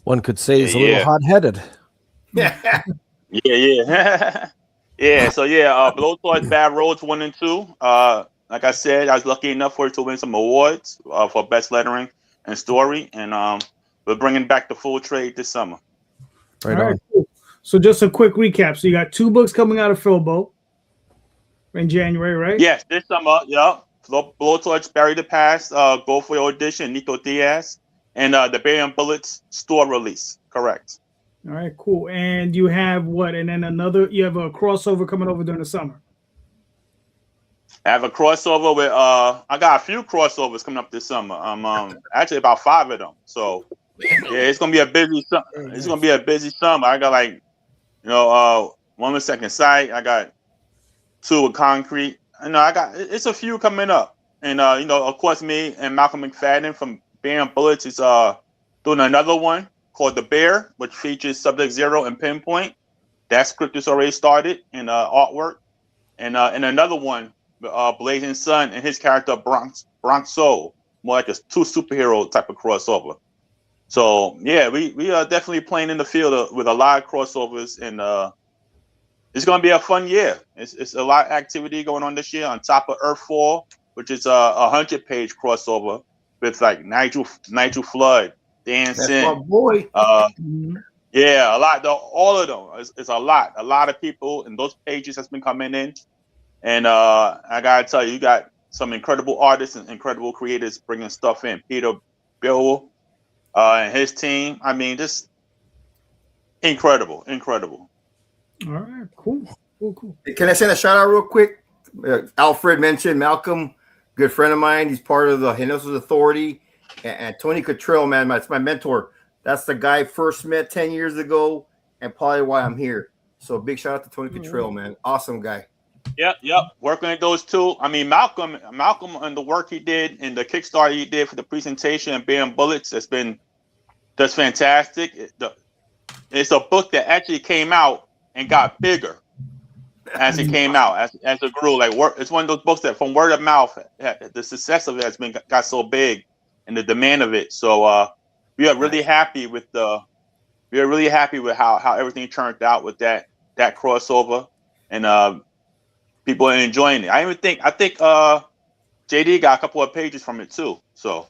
One could say he's a little Yeah. hot-headed. Yeah. Yeah. Yeah. So yeah, Blowtorch Bad Roads 1 and 2. Like I said, I was lucky enough for it to win some awards for best lettering and story, and we're bringing back the full trade this summer. Right All on. right, cool. So just a quick recap. So you got 2 books coming out of Filbo in January, right? Yes, this summer. Yeah, Blowtorch Bury the Past, Go for Your Audition, Nico Diaz, and the Barry and Bullets store release. Correct. All right, cool. And you have what? And then you have a crossover coming over during the summer. I have a crossover with I got a few crossovers coming up this summer. Actually about 5 of them. So yeah, it's gonna be a busy summer. It's gonna be a busy summer. I got like, one with Second Sight. I got 2 with Concrete. It's a few coming up. And of course me and Malcolm McFadden from Bam Bullets is doing another one called The Bear, which features Sub-Zero and Pinpoint. That script is already started in artwork. And another one, Blazing Sun and his character Bronx Soul, more like a 2 superhero type of crossover. So yeah, we are definitely playing in the field with a lot of crossovers, and it's going to be a fun year. It's a lot of activity going on this year on top of Earthfall, which is a 100-page crossover with like Nigel Flood, Dan That's Sin. my boy. Yeah, a lot. All of them. It's a lot. A lot of people, and those pages has been coming in. And I gotta tell you, you got some incredible artists and incredible creators bringing stuff in. Peter Bill and his team. I mean, just incredible. All right, cool. Can I send a shout out real quick? Alfred mentioned Malcolm, good friend of mine. He's part of the Hinosis Authority. And Tony Cottrell, man, that's my mentor. That's the guy I first met 10 years ago, and probably why I'm here. So big shout out to Tony Cottrell, man. Awesome guy. Yep. Working at those 2. I mean, Malcolm and the work he did and the Kickstarter he did for the presentation and Bam Bullets that's fantastic. It's a book that actually came out and got bigger as it came out, as it grew. Like it's one of those books that from word of mouth, the success of it has got so big, and the demand of it. So we are really happy with how everything turned out with that crossover, and people are enjoying it. I think JD got a couple of pages from it too. So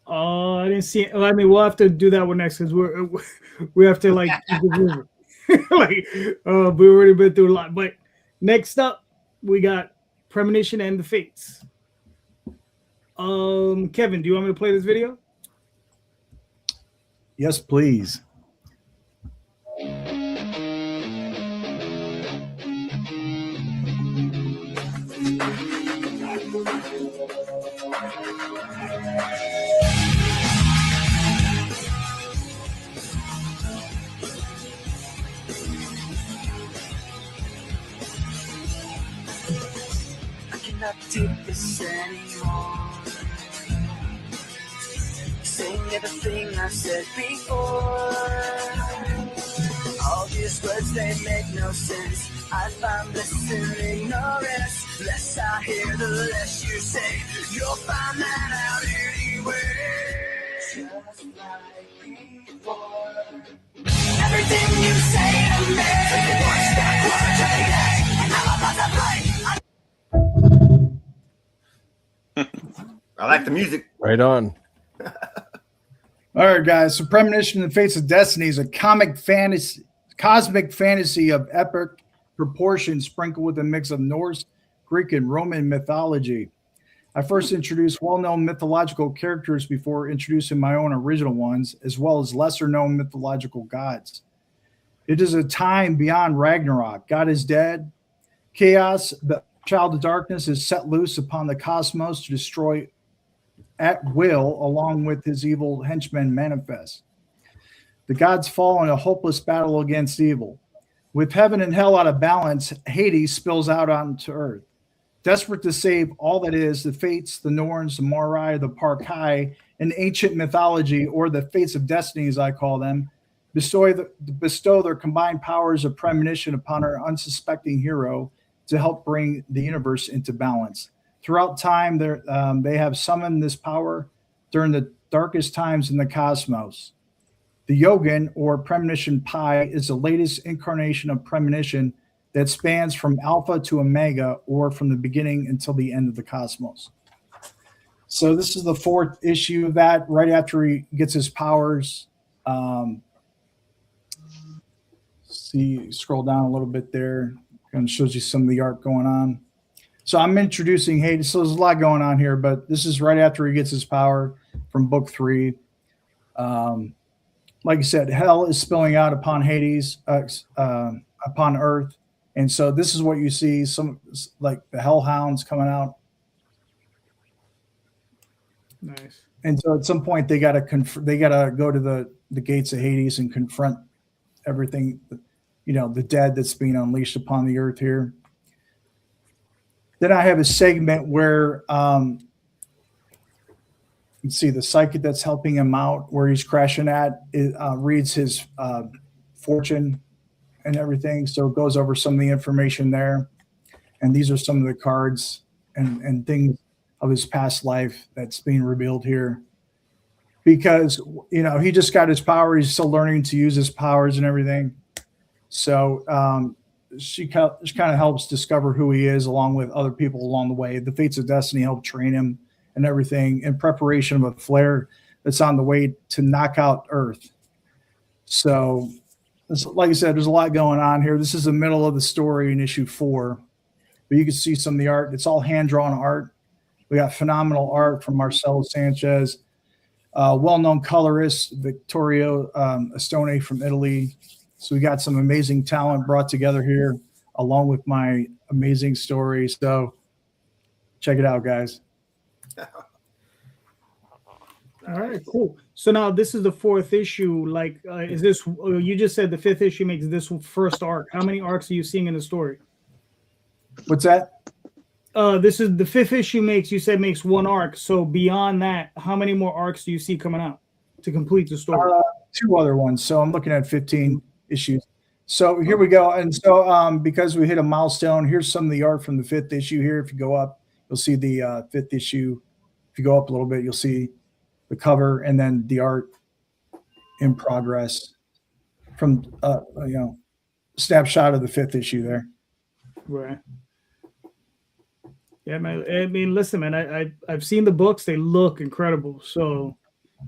I didn't see it. I mean, we'll have to do that one next because we have to like we already been through a lot. But next up, we got Premonition and the Fates. Kevin, do you want me to play this video? Yes, please. I cannot take this anymore. Saying everything I said before. All these words, they make no sense. I find bliss in ignorance. Less I hear, the less you say. You'll find that out anyway. Just like before. Everything you say to me. One step closer to the edge. And I'm about to play. I like the music. Right on. All right, guys. So Premonition and the Fates of Destiny is a cosmic fantasy of epic proportions sprinkled with a mix of Norse, Greek, and Roman mythology. I first introduced well-known mythological characters before introducing my own original ones, as well as lesser-known mythological gods. It is a time beyond Ragnarok. God is dead. Chaos, the child of darkness, is set loose upon the cosmos to destroy at will, along with his evil henchmen manifest. The gods fall in a hopeless battle against evil. With heaven and hell out of balance, Hades spills out onto earth. Desperate to save all that is, the Fates, the Norns, the Moirai, the Parkai, in ancient mythology, or the Fates of Destiny, as I call them, bestow their combined powers of premonition upon our unsuspecting hero to help bring the universe into balance. Throughout time, they have summoned this power during the darkest times in the cosmos. The Yogin, or Premonition Pi, is the latest incarnation of premonition that spans from alpha to omega, or from the beginning until the end of the cosmos. So this is the 4th issue of that, right after he gets his powers. See, scroll down a little bit there, kind of shows you some of the art going on. So I'm introducing Hades. So there's a lot going on here, but this is right after he gets his power from book 3. Like I said, hell is spilling out upon Hades, upon Earth. And so this is what you see, some like the hellhounds coming out. Nice. And so at some point they got to go to the gates of Hades and confront everything, the dead that's being unleashed upon the earth here. Then I have a segment where you can see the psychic that's helping him out, where he's crashing at, reads his fortune and everything. So it goes over some of the information there. And these are some of the cards and things of his past life that's being revealed here. Because, he just got his power. He's still learning to use his powers and everything. So she kind of helps discover who he is, along with other people along the way. The Fates of Destiny help train him and everything in preparation of a flare that's on the way to knock out Earth. So, like I said, there's a lot going on here. This is the middle of the story in issue 4. But you can see some of the art. It's all hand-drawn art. We got phenomenal art from Marcelo Sanchez, well-known colorist Vittorio Astone from Italy. So we got some amazing talent brought together here, along with my amazing story. So check it out, guys. All right, cool. So now this is the 4th issue. Like, is this? You just said the 5th issue makes this first arc. How many arcs are you seeing in the story? What's that? This is the 5th issue makes. You said makes 1 arc. So beyond that, how many more arcs do you see coming out to complete the story? 2 other ones. So I'm looking at 15 issues. So here we go. And so because we hit a milestone, here's some of the art from the 5th issue here. If you go up, you'll see the 5th issue. If you go up a little bit, you'll see the cover and then the art in progress from snapshot of the 5th issue there. Right. Yeah, man. I mean, listen, man. I've seen the books; they look incredible. So,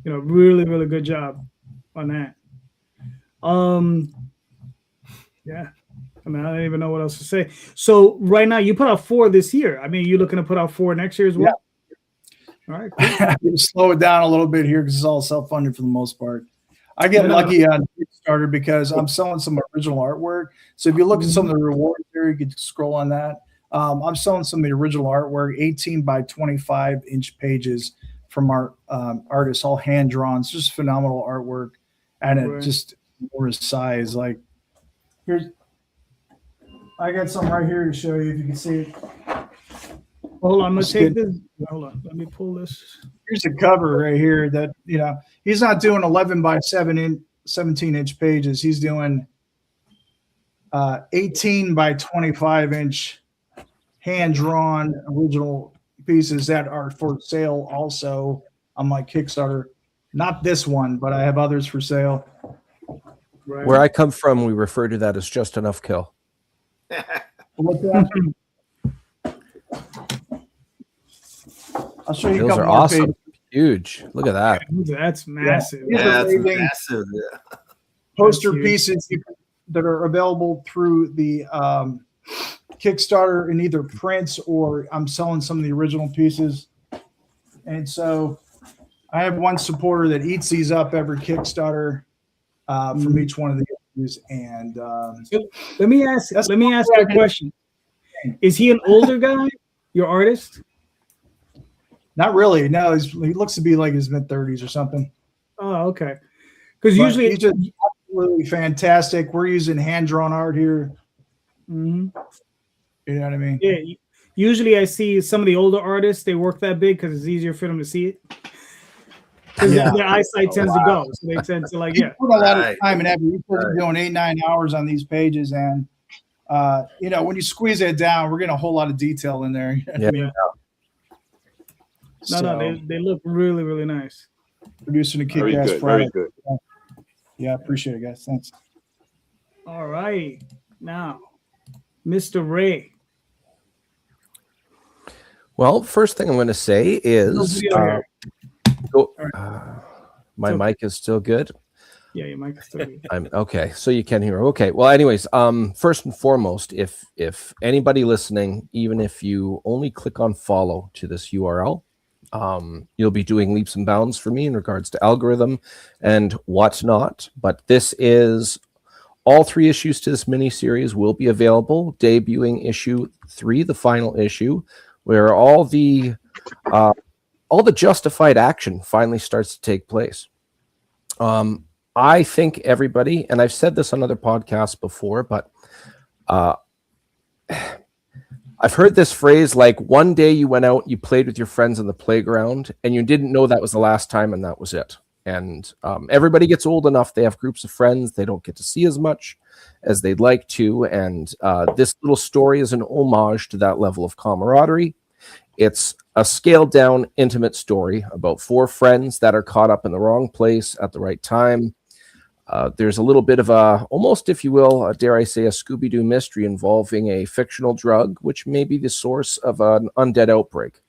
really, really good job on that. Yeah. I mean, I don't even know what else to say. So, right now, you put out 4 this year. I mean, you're looking to put out 4 next year as well. Yeah. All right. Cool. Slow it down a little bit here because it's all self-funded for the most part. I get lucky on Kickstarter because I'm selling some original artwork. So if you look at some of the rewards there, you can scroll on that. I'm selling some of the original artwork, 18 by 25 inch pages from our artists, all hand drawn. It's just phenomenal artwork, and it just more size. Like I got some right here to show you if you can see it. Hold on, I'm gonna take this. Hold on, let me pull this. Here's the cover right here. That he's not doing 11 by 17 inch pages. He's doing 18 by 25 inch hand drawn original pieces that are for sale also on my Kickstarter. Not this one, but I have others for sale. Right. Where I come from, we refer to that as just enough kill. What's that? I'll show you. Those are awesome. Pages. Huge. Look at that. That's massive. Yeah, that's massive. Yeah. Poster pieces that are available through the Kickstarter in either prints, or I'm selling some of the original pieces. And so I have one supporter that eats these up every Kickstarter from each one of the issues. And let me ask you a question. Is he an older guy, your artist? Not really. No, he looks to be like his mid-30s or something. Oh, okay. Because But usually, he's just absolutely fantastic. We're using hand-drawn art here. Mhm. You know what I mean? Yeah. Usually, I see some of the older artists. They work that big because it's easier for them to see it. Because Yeah. their eyesight tends to go, so they tend to like, He yeah. put a lot Right. of time and effort. He put Right. doing 8-9 hours on these pages, and when you squeeze it down, we're getting a whole lot of detail in there. You know what I mean? No, they look really, really nice. Producing a Very kick-ass good. Very product. good. Yeah, appreciate it, guys. Thanks. All right, now, Mr. Ray. Well, first thing I'm going to say is my So- mic is still good. Yeah, your mic is still good. I'm okay, so you can hear. Okay. Well, anyways, first and foremost, if anybody listening, even if you only click on follow to this URL, you'll be doing leaps and bounds for me in regards to algorithm and whatnot. But this is all 3 issues to this mini series will be available, debuting issue 3, the final issue, where all the justified action finally starts to take place. I think everybody, and I've said this on other podcasts before, but I've heard this phrase like, one day you went out, you played with your friends on the playground, and you didn't know that was the last time, and that was it. And everybody gets old enough, they have groups of friends, they don't get to see as much as they'd like to, and this little story is an homage to that level of camaraderie. It's a scaled down, intimate story about 4 friends that are caught up in the wrong place at the right time. There's a little bit of a, almost, if you will, dare I say, a Scooby-Doo mystery involving a fictional drug, which may be the source of an undead outbreak.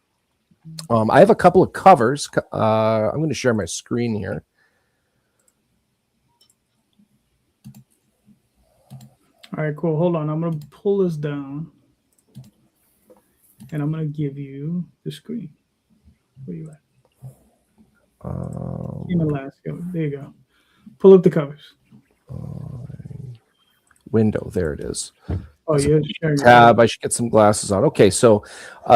I have a couple of covers. I'm going to share my screen here. All right, cool. Hold on. I'm going to pull this down. And I'm going to give you the screen. Where you at? In the last cover. There you go. Pull up the covers. Window, there it is. Oh, yeah. Sure. Tab. I should get some glasses on. Okay, so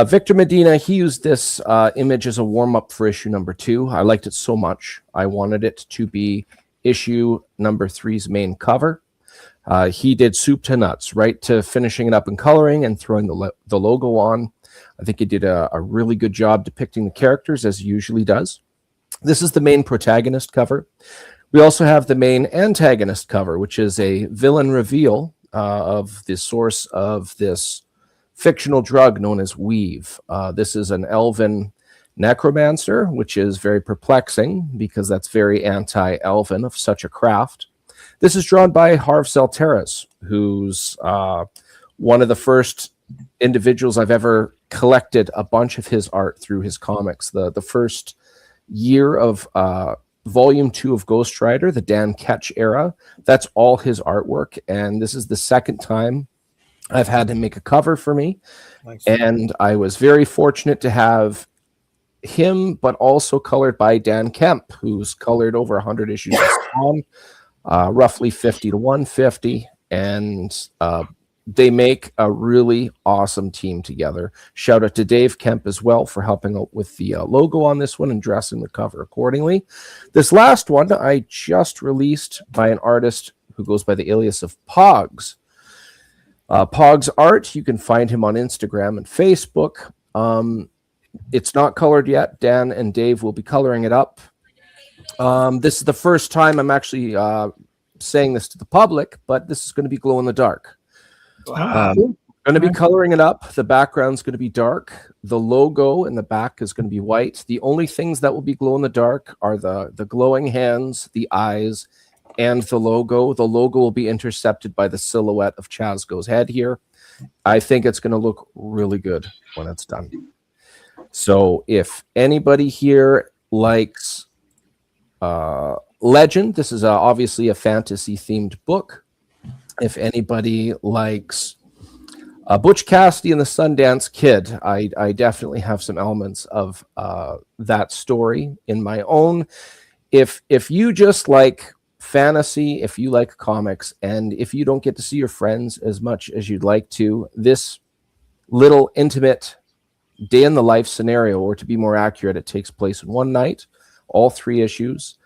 Victor Medina, he used this image as a warm-up for issue number 2. I liked it so much. I wanted it to be issue number 3's main cover. He did soup to nuts, right to finishing it up and coloring and throwing the logo on. I think he did a really good job depicting the characters, as he usually does. This is the main protagonist cover. We also have the main antagonist cover, which is a villain reveal of the source of this fictional drug known as Weave. This is an elven necromancer, which is very perplexing because that's very anti-elven of such a craft. This is drawn by Harv Selteris, who's one of the first individuals I've ever collected a bunch of his art through his comics. The first year of Volume 2 of Ghost Rider, the Dan Ketch era, that's all his artwork. And this is the second time I've had him make a cover for me. Nice. And I was very fortunate to have him, but also colored by Dan Kemp, who's colored over 100 issues of Spawn, roughly 50 to 150. And they make a really awesome team together. Shout out to Dave Kemp as well for helping out with the logo on this one and dressing the cover accordingly. This last one I just released by an artist who goes by the alias of Pogs. Pogs Art, you can find him on Instagram and Facebook. It's not colored yet. Dan and Dave will be coloring it up. This is the first time I'm actually saying this to the public, but this is going to be glow in the dark. Going to be coloring it up. The background's going to be dark. The logo in the back is going to be white. The only things that will be glow in the dark are the glowing hands, the eyes, and the logo. The logo will be intercepted by the silhouette of Chazgo's head here. I think it's going to look really good when it's done. So if anybody here likes Legend, this is obviously a fantasy-themed book. If anybody likes Butch Cassidy and the Sundance Kid, I definitely have some elements of that story in my own. If you just like fantasy, if you like comics, and if you don't get to see your friends as much as you'd like to, this little intimate day in the life scenario, or to be more accurate, it takes place in one night, all 3 issues.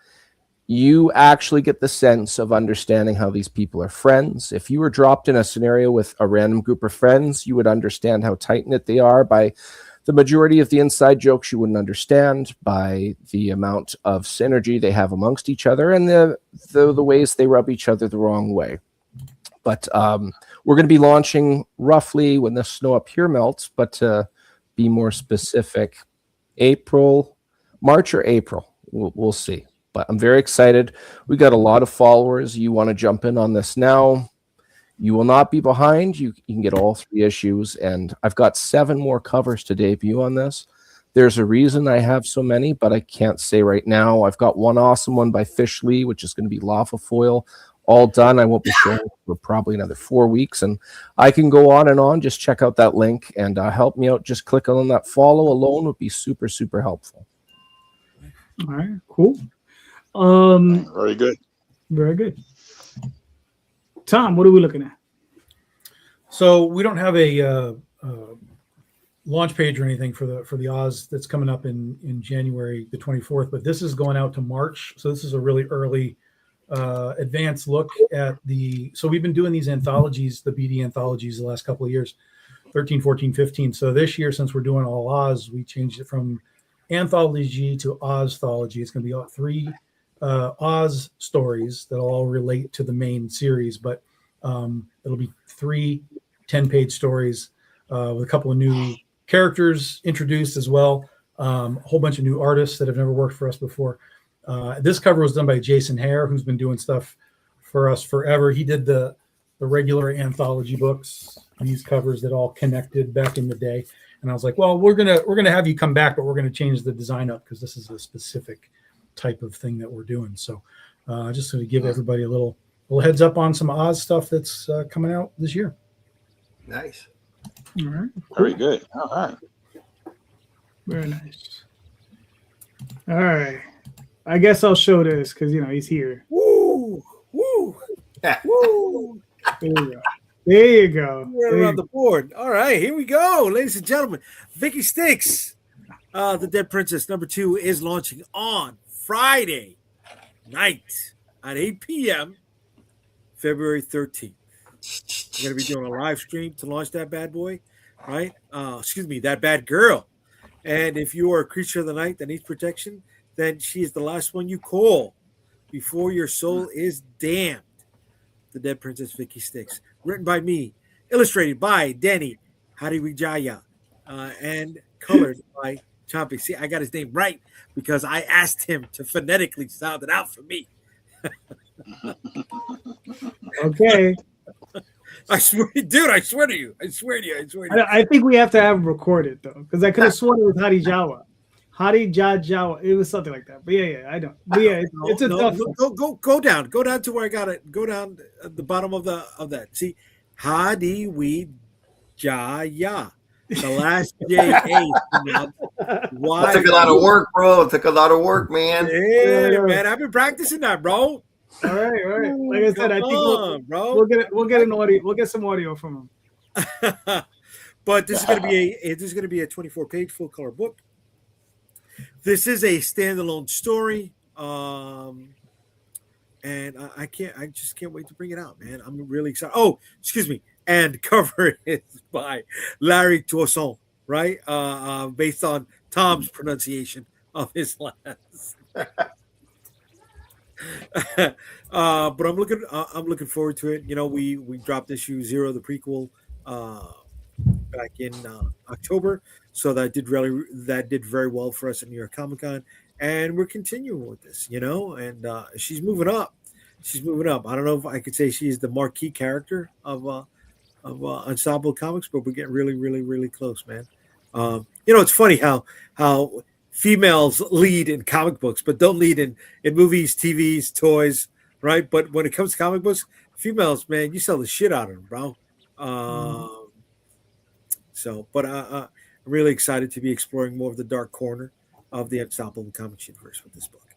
You actually get the sense of understanding how these people are friends. If you were dropped in a scenario with a random group of friends, you would understand how tight-knit they are by the majority of the inside jokes you wouldn't understand, by the amount of synergy they have amongst each other, and the ways they rub each other the wrong way. But we're going to be launching roughly when the snow up here melts, but to be more specific, March or April. We'll see. But I'm very excited. We got a lot of followers. You want to jump in on this now, you will not be behind. You can get all 3 issues, and I've got 7 more covers to debut on this. There's a reason I have so many, but I can't say right now. I've got one awesome one by Fish Lee, which is going to be Lava Foil, all done. I won't be showing for probably another 4 weeks, and I can go on and on. Just check out that link and help me out. Just click on that follow alone would be super, super helpful. All right, cool. Very good. Very good. Tom, what are we looking at? So we don't have a launch page or anything for the Oz that's coming up in January the 24th, but this is going out to March. So this is a really early advanced look at so we've been doing these anthologies, the BD anthologies, the last couple of years, 13, 14, 15. So this year, since we're doing all Oz, we changed it from anthology to Ozthology. It's going to be all 3 Oz stories that'll all relate to the main series, but it'll be 3 10-page stories with a couple of new characters introduced as well, a whole bunch of new artists that have never worked for us before. This cover was done by Jason Hare, who's been doing stuff for us forever. He did the regular anthology books, these covers that all connected back in the day. And I was like, well, we're gonna have you come back, but we're gonna change the design up because this is a specific type of thing that we're doing. So just to give everybody a little heads up on some Oz stuff that's coming out this year. Nice. All right. Very good. All right. Very nice. All right. I guess I'll show this because he's here. Woo! Woo! Woo! There you go. There you go. Right around the board. All right, here we go, ladies and gentlemen. Vicky Sticks, The Dead Princess #2 is launching on Friday night at 8 p.m. February 13th. We're going to be doing a live stream to launch that bad boy, right? That bad girl. And if you are a creature of the night that needs protection, then she is the last one you call before your soul is damned. The Dead Princess Vicky Sticks. Written by me, illustrated by Danny Hariwijaya, and colored by Chompy. See, I got his name right because I asked him to phonetically sound it out for me. Okay. I swear to you. I think we have to have him recorded though, because I could have sworn it was Hari Jawa. It was something like that. But yeah, I don't. But yeah, it's a tough one. Go down to where I got it. Go down at the bottom of that. See, Hadi Jaya. The last J-A. That took a lot of work, bro. It took a lot of work, man. Yeah, man. I've been practicing that, bro. All right. Like I said, I think we'll get an audio. We'll get some audio from him. But this is going to be a 24-page full color book. This is a standalone story, and I just can't wait to bring it out, man. I'm really excited. Oh, excuse me. And cover is by Larry Toussaint, right? Based on Tom's pronunciation of his last. But I'm looking forward to it. We dropped issue 0, the prequel, back in October, so that did very well for us at New York Comic Con, and we're continuing with this, and she's moving up. I don't know if I could say she's the marquee character of Ensemble Comics, but we're getting really, really, really close, man. It's funny how females lead in comic books, but don't lead in movies, TVs, toys, right? But when it comes to comic books, females, man, you sell the shit out of them, bro. I'm really excited to be exploring more of the dark corner of the Ensemble Comics universe with this book.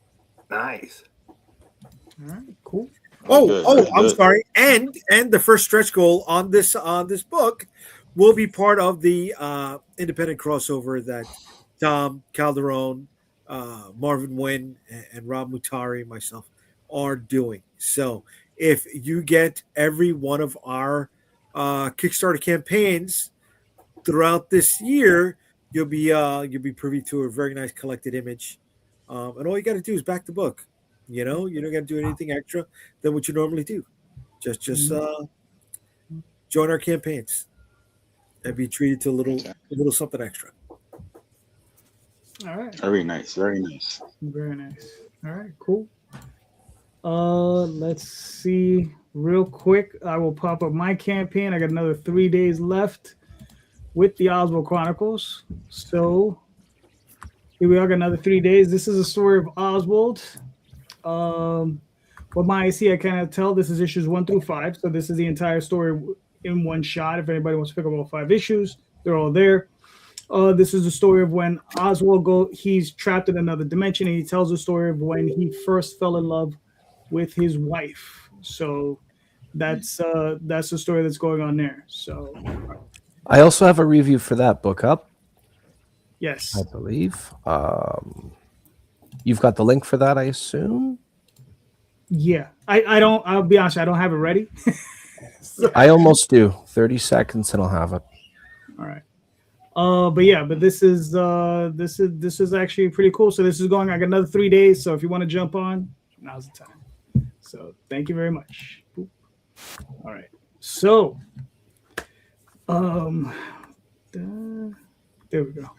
Nice. All right, cool. I'm sorry. And the first stretch goal on this book will be part of the independent crossover that Tom Calderon, Marvin Wynn, and Rob Mutari, myself, are doing. So if you get every one of our Kickstarter campaigns throughout this year, you'll be privy to a very nice collected image. And all you got to do is back the book. You know, you don't got to do anything extra than what you normally do. Just join our campaigns and be treated to a little something extra. All right. Very nice. Very nice. Very nice. All right, cool. Let's see real quick. I will pop up my campaign. I got another 3 days left with the Oswald Chronicles. So here we are, got another 3 days. This is a story of Oswald. What my IC I cannot tell. This is issues 1 through 5. So this is the entire story in one shot. If anybody wants to pick up all 5 issues, they're all there. This is the story of when Oswald he's trapped in another dimension, and he tells the story of when he first fell in love with his wife. So that's the story that's going on there. So I also have a review for that book up, yes, I believe. You've got the link for that, I assume? yeah. I'll be honest, I don't have it ready. I almost do. 30 seconds and I'll have it. All right. But this is actually pretty cool. So this is going. I got another 3 days. So if you want to jump on, now's the time. So thank you very much. Boop. All right. So, there we go.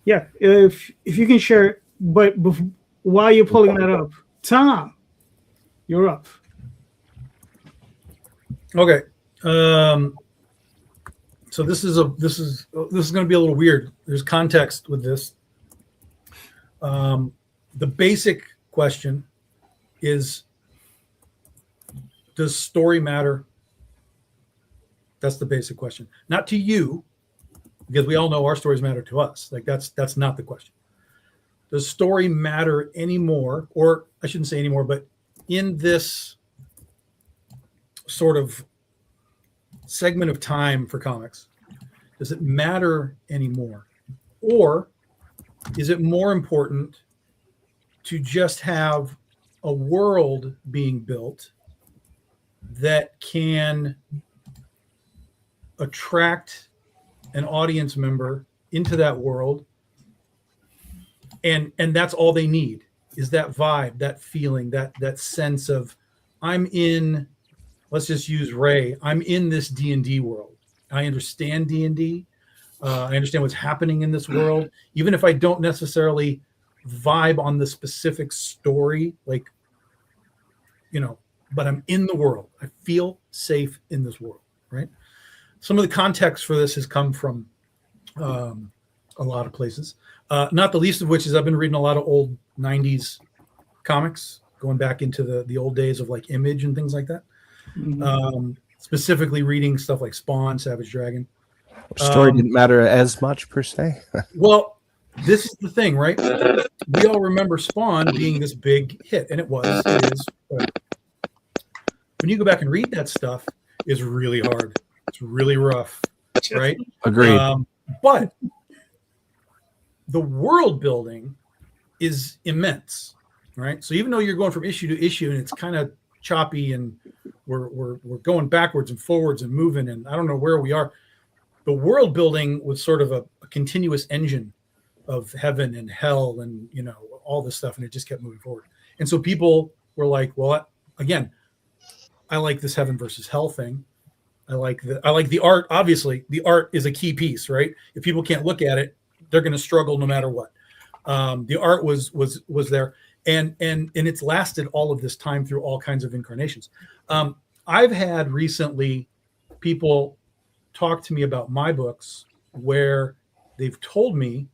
Yeah. If you can share it, but while you're pulling that up, Tom, you're up. Okay. So this is going to be a little weird. There's context with this. The basic question is, does story matter? That's the basic question. Not to you, because we all know our stories matter to us. Like that's not the question. Does story matter anymore? Or I shouldn't say anymore, but in this sort of segment of time for comics, does it matter anymore? Or is it more important to just have a world being built that can attract an audience member into that world, and that's all they need, is that vibe, that feeling, that sense of, I'm in, let's just use Ray, I'm in this D&D world. I understand D&D. I understand what's happening in this world, even if I don't necessarily vibe on the specific story, like, but I'm in the world. I feel safe in this world, right? Some of the context for this has come from a lot of places, not the least of which is I've been reading a lot of old 90s comics, going back into the old days of like Image and things like that. Mm-hmm. Specifically reading stuff like Spawn, Savage Dragon. Story didn't matter as much per se. Well, this is the thing, right? We all remember Spawn being this big hit, and it is. But when you go back and read that stuff, it's really hard. It's really rough, right? Agreed. But the world building is immense, right? So even though you're going from issue to issue and it's kind of choppy and we're going backwards and forwards and moving and I don't know where we are, the world building was sort of a continuous engine of heaven and hell and all this stuff, and it just kept moving forward. And so people were like, well, again, I like this heaven versus hell thing. I like the art. Obviously, the art is a key piece, right? If people can't look at it, they're going to struggle no matter what. The art was there, and it's lasted all of this time through all kinds of incarnations. I've had recently people talk to me about my books where they've told me,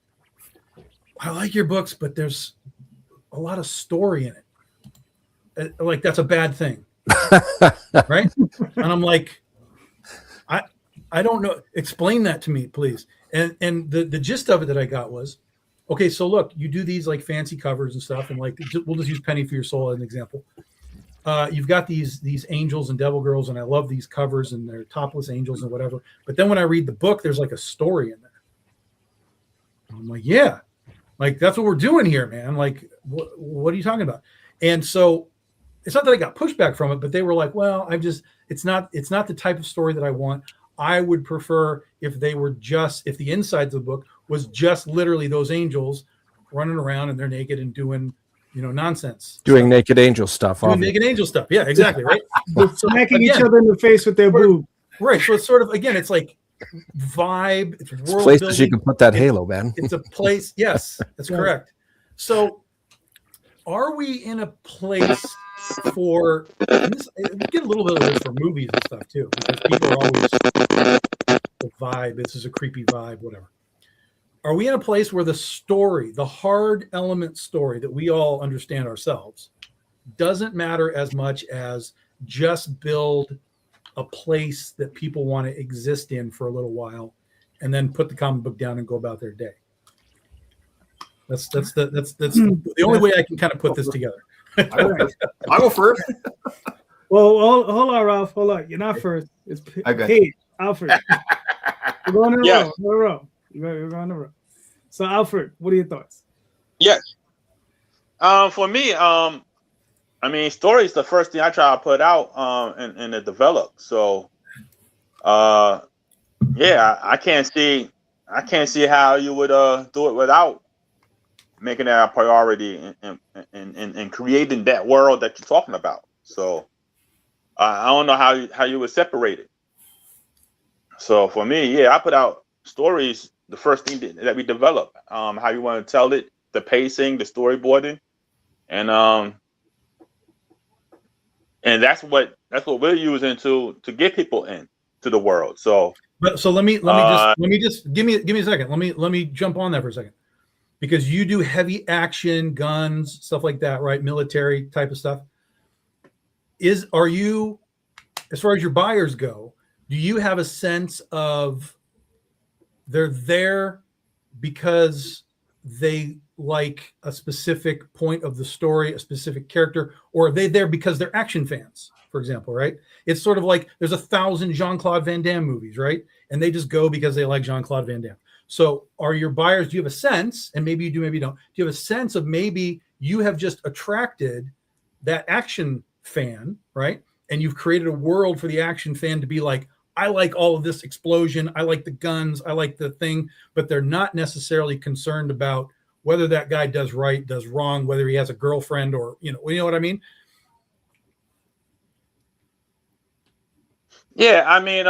I like your books, but there's a lot of story in it. Like that's a bad thing, right? And I'm like, I don't know. Explain that to me, please. And the gist of it that I got was, okay, so look, you do these like fancy covers and stuff, and like we'll just use Penny for Your Soul as an example. you've got these angels and devil girls, and I love these covers and they're topless angels and whatever. But then when I read the book, there's like a story in there. I'm like, yeah, like that's what we're doing here, man. Like, what are you talking about? And so it's not that I got pushback from it, but they were like, well, it's not the type of story that I want. I would prefer if the insides of the book was just literally those angels running around and they're naked and doing, nonsense. Doing naked angel stuff. Doing naked angel stuff. Yeah, exactly. Right. Smacking each other in the face with their boob. Right. So it's sort of, again, it's like vibe. It's world places building. you can put that halo, man. It's a place. Yes, that's correct. So are we in a place for this, we get a little bit of this for movies and stuff too, because people are always the vibe, this is a creepy vibe, whatever. Are we in a place where the story, the hard element story that we all understand ourselves, doesn't matter as much as just build a place that people want to exist in for a little while and then put the comic book down and go about their day? That's the only way I can kind of put this together. I go first. Well, hold on, Ralph. Hold on. You're not first. It's Paige. Alfred. We're going in a row. You're going in a row. So, Alfred, what are your thoughts? Yes. For me, story is the first thing I try to put out and to develop. So, I can't see how you would do it without making that a priority and creating that world that you're talking about. So I don't know how you would separate it. So for me, I put out stories, the first thing that we develop, how you want to tell it, the pacing, the storyboarding, and that's what we're using to get people in to the world. So let me just give me a second. Let me jump on that for a second. Because you do heavy action, guns, stuff like that, right? Military type of stuff. Are you, as far as your buyers go, do you have a sense of they're there because they like a specific point of the story, a specific character, or are they there because they're action fans, for example, right? It's sort of like there's 1,000 Jean-Claude Van Damme movies, right? And they just go because they like Jean-Claude Van Damme. So are your buyers, do you have a sense, and maybe you do, maybe you don't, do you have a sense of maybe you have just attracted that action fan, right? And you've created a world for the action fan to be like, I like all of this explosion, I like the guns, I like the thing, but they're not necessarily concerned about whether that guy does right, does wrong, whether he has a girlfriend or, you know what I mean? Yeah, I mean,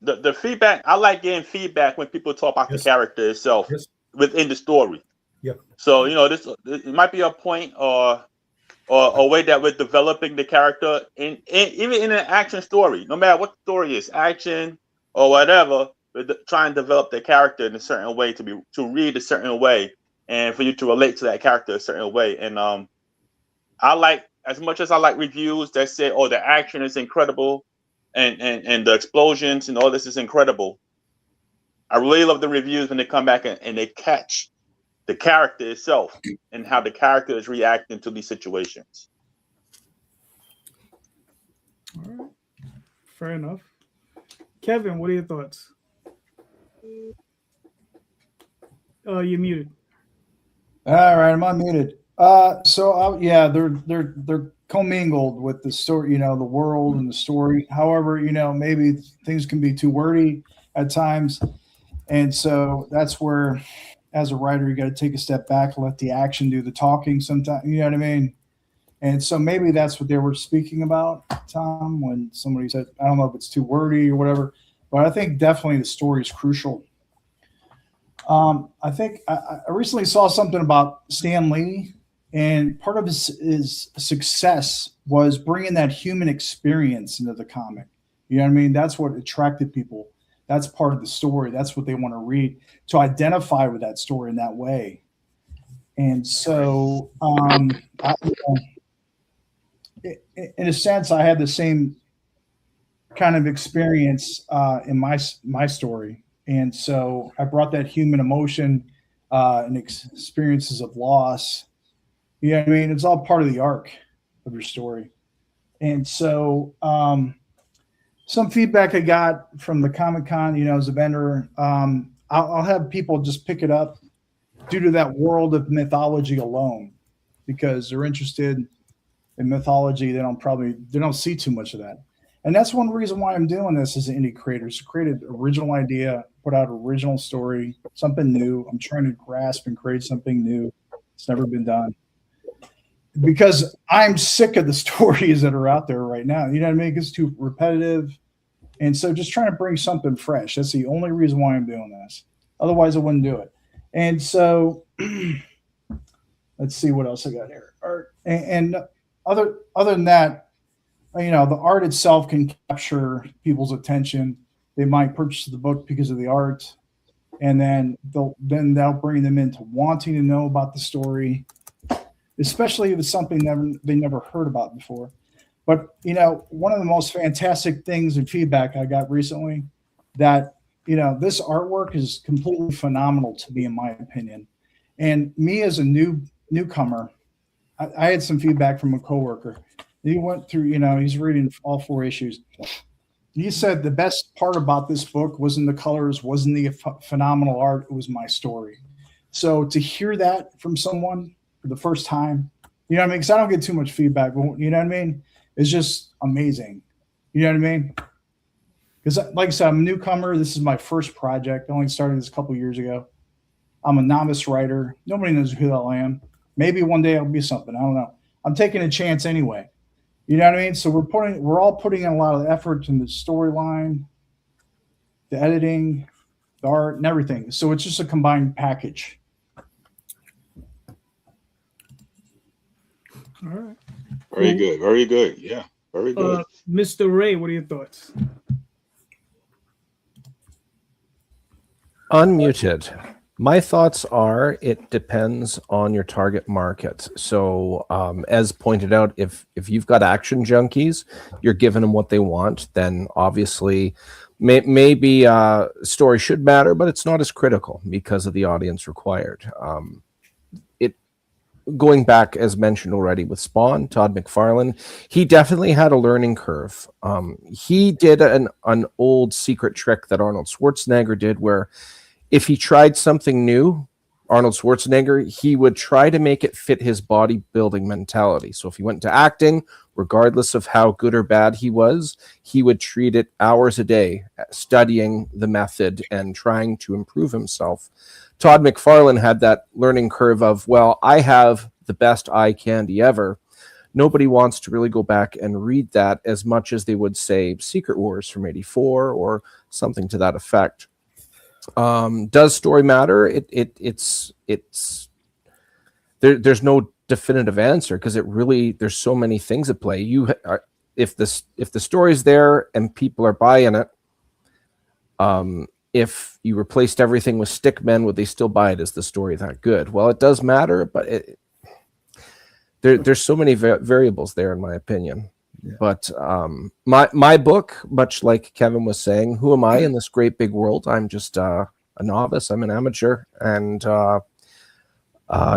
the feedback, I like getting feedback when people talk about the character itself within the story. Yeah. So, it might be a point or a way that we're developing the character in even in an action story, no matter what the story is, action or whatever, we're trying to develop the character in a certain way to read a certain way and for you to relate to that character a certain way. And I like, as much as I like reviews that say, oh, the action is incredible, and the explosions and all this is incredible. I really love the reviews when they come back and they catch the character itself and how the character is reacting to these situations. All right. Fair enough. Kevin, what are your thoughts? Oh, you're muted. All right, I'm unmuted. They're commingled with the story, the world and the story. However, maybe things can be too wordy at times. And so that's where, as a writer, you got to take a step back and let the action do the talking sometimes. You know what I mean? And so maybe that's what they were speaking about, Tom, when somebody said, I don't know if it's too wordy or whatever, but I think definitely the story is crucial. I think I recently saw something about Stan Lee, and part of his success was bringing that human experience into the comic. You know what I mean? That's what attracted people. That's part of the story. That's what they want to read, to identify with that story in that way. And so, in a sense, I had the same kind of experience in my story. And so I brought that human emotion and experiences of loss. You know what I mean? It's all part of the arc of your story. And so some feedback I got from the Comic-Con, as a vendor, I'll have people just pick it up due to that world of mythology alone, because they're interested in mythology. They don't see too much of that. And that's one reason why I'm doing this as an indie creator, to create an original idea, put out an original story, something new. I'm trying to grasp and create something new. It's never been done. Because I'm sick of the stories that are out there right now. You know what I mean? It's too repetitive. And so just trying to bring something fresh. That's the only reason why I'm doing this. Otherwise, I wouldn't do it. And so let's see what else I got here. Art. And other than that, the art itself can capture people's attention. They might purchase the book because of the art, and then that'll bring them into wanting to know about the story, especially if it's something they never heard about before. But one of the most fantastic things and feedback I got recently, that this artwork is completely phenomenal to me, in my opinion. And me as a newcomer, I had some feedback from a coworker. He went through, he's reading all 4 issues. He said the best part about this book wasn't the colors, wasn't the phenomenal art, it was my story. So to hear that from someone for the first time, you know what I mean? Because I don't get too much feedback, but you know what I mean? It's just amazing. You know what I mean? Because like I said, I'm a newcomer. This is my first project. I only started this a couple years ago. I'm a novice writer. Nobody knows who the hell I am. Maybe one day I'll be something. I don't know. I'm taking a chance anyway. You know what I mean? So we're all putting in a lot of effort in the storyline, the editing, the art, and everything. So it's just a combined package. All right. Very good. Very good. Yeah. Very good. Mr. Ray, what are your thoughts? Unmuted. My thoughts are it depends on your target market. So as pointed out, if you've got action junkies, you're giving them what they want, then obviously maybe story should matter, but it's not as critical because of the audience required. Going back, as mentioned already, with Spawn, Todd McFarlane, he definitely had a learning curve. He did an old secret trick that Arnold Schwarzenegger did, where if he tried something new, Arnold Schwarzenegger, he would try to make it fit his bodybuilding mentality. So if he went into acting, regardless of how good or bad he was, he would treat it hours a day, studying the method and trying to improve himself. Todd McFarlane had that learning curve of, well, I have the best eye candy ever. Nobody wants to really go back and read that as much as they would say Secret Wars from '84 or something to that effect. Does story matter? It's there's no definitive answer, because there's so many things at play. If the story's there and people are buying it, if you replaced everything with stick men, would they still buy it? Is the story that good? Well, it does matter, but there's so many variables there, in my opinion. Yeah. But my book, much like Kevin was saying, who am I in this great big world? I'm just a novice. I'm an amateur, and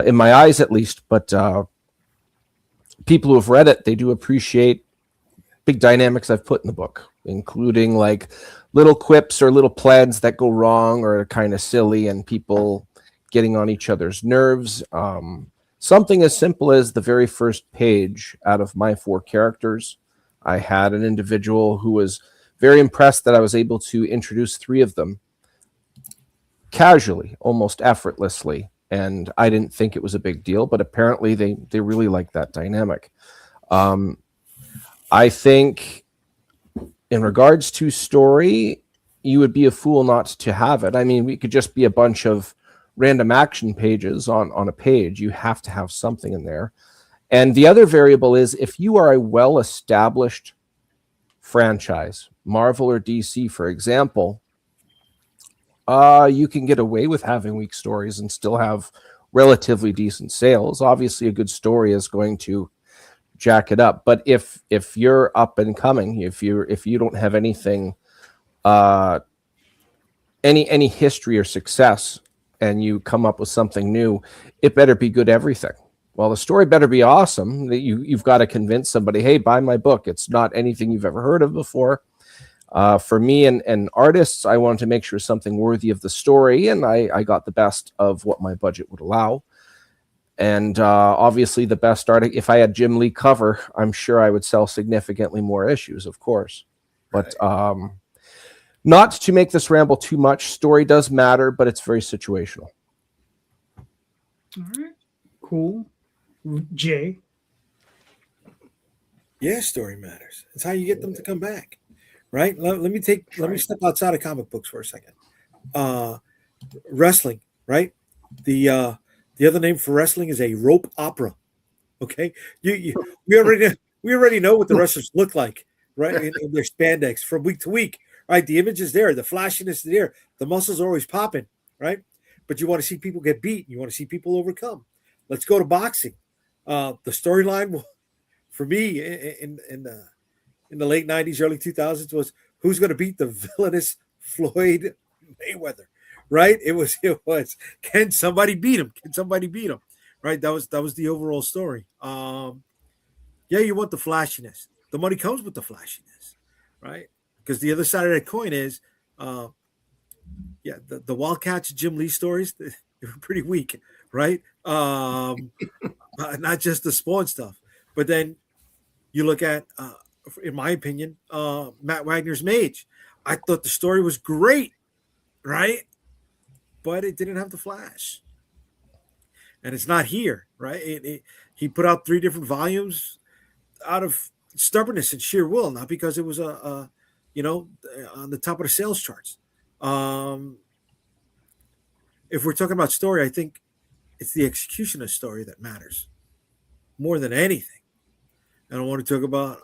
in my eyes at least. But people who have read it, they do appreciate big dynamics I've put in the book, including like little quips or little plans that go wrong or are kind of silly, and people getting on each other's nerves. Something as simple as the very first page, out of my 4 characters, I had an individual who was very impressed that I was able to introduce 3 of them casually, almost effortlessly. And I didn't think it was a big deal, but apparently they really like that dynamic. I think in regards to story, you would be a fool not to have it. I mean, we could just be a bunch of random action pages on a page. You have to have something in there. And the other variable is, if you are a well-established franchise, Marvel or DC, for example, you can get away with having weak stories and still have relatively decent sales. Obviously, a good story is going to jack it up. But if you're up and coming, if you don't have anything, any history or success, and you come up with something new, it better be good everything. Well, the story better be awesome. That you've got to convince somebody, hey, buy my book. It's not anything you've ever heard of before. For me and artists, I wanted to make sure something worthy of the story, and I got the best of what my budget would allow. And obviously, the best art. If I had Jim Lee cover, I'm sure I would sell significantly more issues, of course. But not to make this ramble too much, story does matter, but it's very situational. All right, cool. Jay. Yeah, story matters. It's how you get them to come back, right? Let me step outside of comic books for a second. Wrestling, right? The other name for wrestling is a rope opera. Okay, we already know what the wrestlers look like, right? In their spandex from week to week, right? The image is there, the flashiness is there, the muscles are always popping, right? But you want to see people get beat, you want to see people overcome. Let's go to boxing. The storyline for me in the late 90s, early 2000s was who's going to beat the villainous Floyd Mayweather, right? It was can somebody beat him? Can somebody beat him? Right? That was the overall story. Yeah, you want the flashiness. The money comes with the flashiness, right? Because the other side of that coin is the Wildcats Jim Lee stories, they were pretty weak, right? Not just the Spawn stuff, but then you look at, in my opinion, Matt Wagner's Mage. I thought the story was great, right? But it didn't have the flash, and it's not here, right? He put out 3 different volumes out of stubbornness and sheer will, not because it was on the top of the sales charts. If we're talking about story, I think it's the execution of story that matters more than anything. And I want to talk about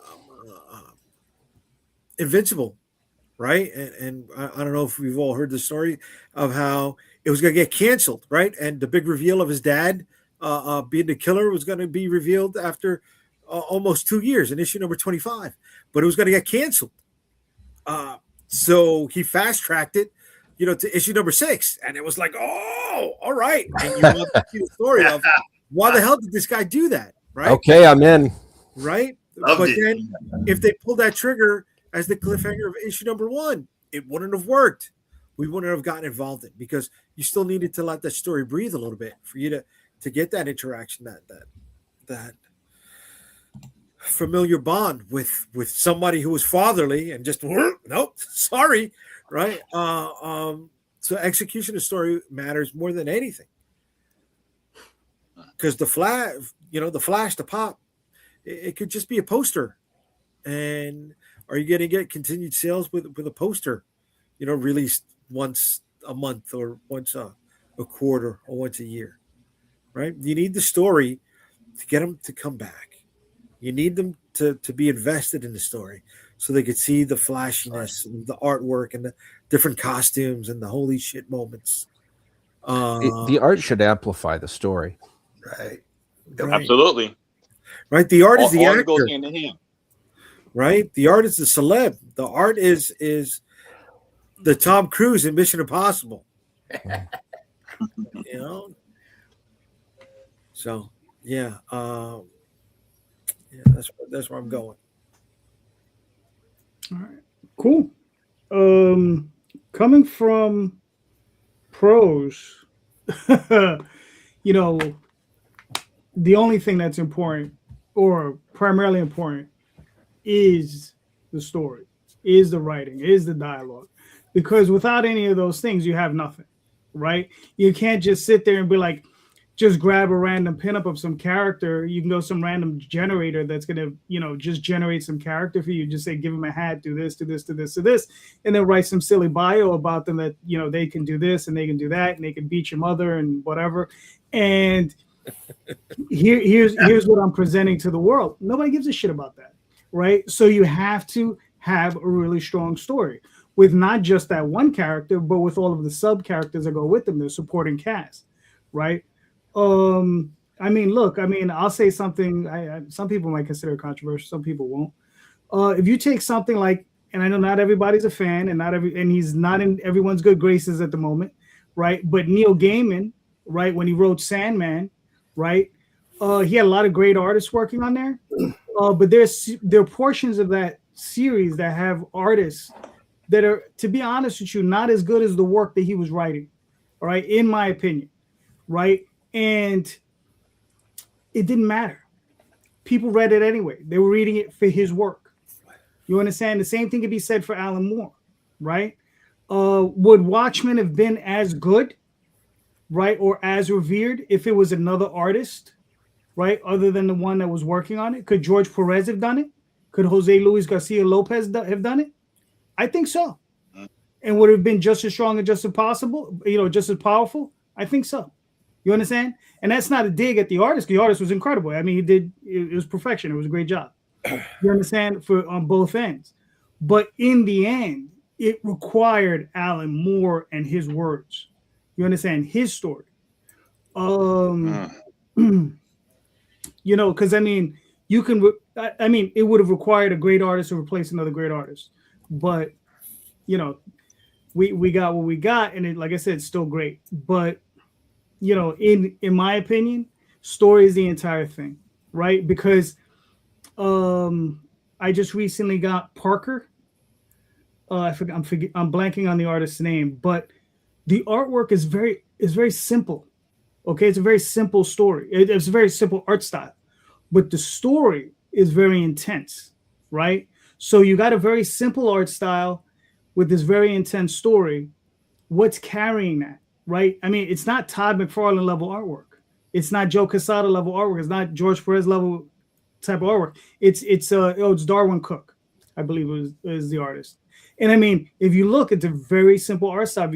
Invincible, right? And I don't know if we've all heard the story of how it was going to get canceled, right? And the big reveal of his dad being the killer was going to be revealed after almost 2 years in issue number 25, but it was going to get canceled. So he fast tracked it, to issue number 6, and it was like, oh, all right. And you want to see the story of why the hell did this guy do that, right? Okay, I'm in. Right, but then if they pulled that trigger as the cliffhanger of issue number 1, it wouldn't have worked. We wouldn't have gotten involved in it because you still needed to let that story breathe a little bit for you to get that interaction, that familiar bond with somebody who was fatherly and just nope, sorry, right? So execution of story matters more than anything because the flash, the pop, it could just be a poster, and are you going to get continued sales with a poster, released once a month or once a quarter or once a year, right? You need the story to get them to come back. You need them to be invested in the story so they could see the flashiness and the artwork and the different costumes and the holy shit moments. The art should amplify the story. Right. Absolutely. Right. The art is the All actor. goes hand in hand. Right. The art is the celeb. The art is the Tom Cruise in Mission Impossible. So yeah. That's where I'm going. All right. Cool. Coming from pros, the only thing that's important or primarily important is the story, is the writing, is the dialogue. Because without any of those things, you have nothing, right? You can't just sit there and be like, just grab a random pinup of some character. You can go some random generator that's going to, just generate some character for you. Just say, give them a hat, do this, do this, do this, do this. And then write some silly bio about them that, they can do this and they can do that and they can beat your mother and whatever. And here's what I'm presenting to the world. Nobody gives a shit about that, right? So you have to have a really strong story with not just that one character, but with all of the sub characters that go with them, the supporting cast, right? I'll say something. Some people might consider it controversial. Some people won't. If you take something like, and I know not everybody's a fan, and he's not in everyone's good graces at the moment, right? But Neil Gaiman, right, when he wrote Sandman, right, He had a lot of great artists working on there, but there are portions of that series that have artists that are, to be honest with you, not as good as the work that he was writing. All right, in my opinion, right? And it didn't matter. People read it anyway. They were reading it for his work. You understand? The same thing could be said for Alan Moore, right? Would Watchmen have been as good, right, or as revered if it was another artist, right, other than the one that was working on it? Could George Perez have done it? Could Jose Luis Garcia Lopez have done it? I think so. And would it have been just as strong and just as possible, just as powerful? I think so. You understand? And that's not a dig at the artist. The artist was incredible. I mean, it was perfection. It was a great job. You understand? On both ends. But in the end, it required Alan Moore and his words. You understand? His story. Because I mean, it would have required a great artist to replace another great artist. But we got what we got, and it, like I said, it's still great. But in my opinion, story is the entire thing, right? Because I just recently got Parker. I'm blanking on the artist's name, but the artwork is very simple. Okay, it's a very simple story. It's a very simple art style, but the story is very intense, right? So you got a very simple art style with this very intense story. What's carrying that, right? I mean, it's not Todd McFarlane level artwork. It's not Joe Quesada level artwork. It's not George Perez level type of artwork. It's Darwin Cook, I believe is the artist. And I mean, if you look at the very simple art style,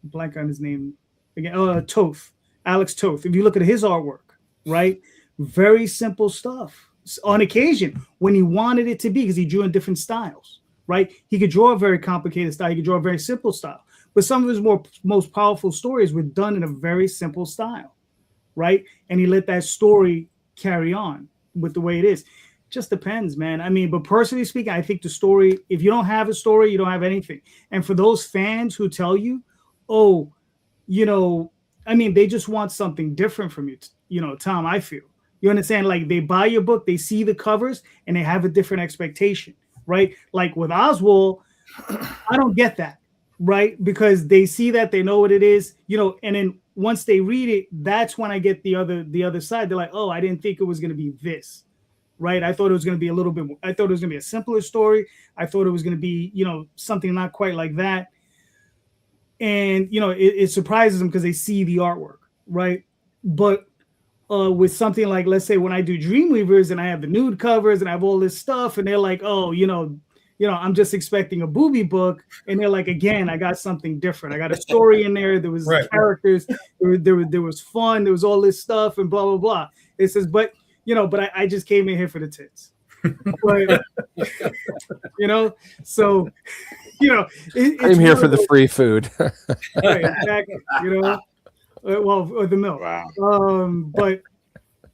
blank on his name again, Toth, Alex Toth. If you look at his artwork, right, very simple stuff. On occasion, when he wanted it to be, because he drew in different styles, right? He could draw a very complicated style. He could draw a very simple style. But some of his most powerful stories were done in a very simple style, right? And he let that story carry on with the way it is. Just depends, man. I mean, but personally speaking, I think the story, if you don't have a story, you don't have anything. And for those fans who tell you, they just want something different from you, Tom, I feel. You understand? Like, they buy your book, they see the covers, and they have a different expectation, right? Like with Oswald, I don't get that, right? Because they see that, they know what it is, and then once they read it, that's when I get the other side. They're like, oh, I didn't think it was going to be this, right? I thought it was going to be a little bit more, I thought it was going to be a simpler story. I thought it was going to be, something not quite like that. And, it surprises them because they see the artwork, right? But with something like, let's say when I do Dreamweavers and I have the nude covers and I have all this stuff, and they're like, oh, I'm just expecting a booby book. And they're like, again, I got something different. I got a story in there. There was characters, there was fun, there was all this stuff and blah, blah, blah. It says, but I just came in here for the tits. But, so, I'm here for the free food. Right, exactly, or the milk. Wow. But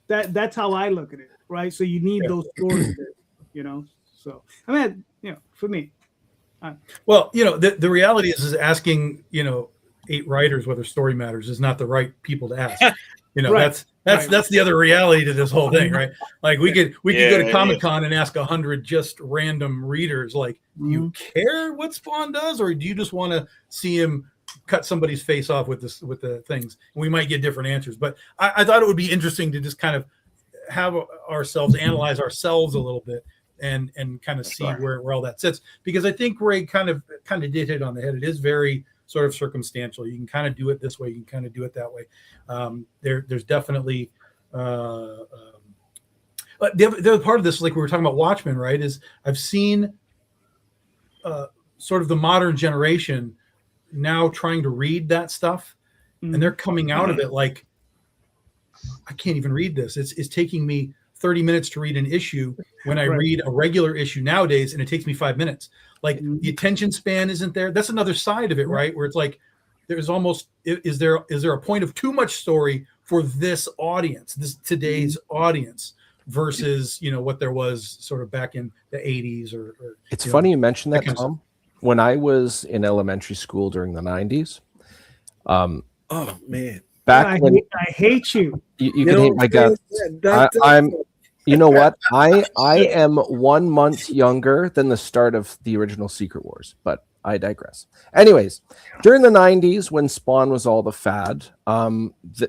that's how I look at it, right? So you need those stories there, So I mean, for me. Well, the reality is asking, 8 writers whether story matters is not the right people to ask. Right. That's the other reality to this whole thing, right? Like we could go to Comic-Con and ask 100 just random readers, like, do you care what Spawn does, or do you just want to see him cut somebody's face off with the things? And we might get different answers. But I thought it would be interesting to just kind of have ourselves analyze ourselves a little bit and kind of see where all that sits, because I think Ray kind of did hit on the head. It is very sort of circumstantial. You can kind of do it this way, you can kind of do it that way. There's definitely the other part of this, like we were talking about Watchmen, right, is I've seen sort of the modern generation now trying to read that stuff, and they're coming out of it like, I can't even read this. It's taking me 30 minutes to read an issue when I read a regular issue nowadays, and it takes me 5 minutes. Like the attention span isn't there. That's another side of it, right? Where it's like, there's almost, is there a point of too much story for this audience, today's audience, versus, what there was sort of back in the 80s or it's funny you mentioned that, Tom. When I was in elementary school during the 90s, oh man, back when I hate you. you can hate my guts. I'm. You know what? I am 1 month younger than the start of the original Secret Wars, but I digress. Anyways, during the 90s when Spawn was all the fad,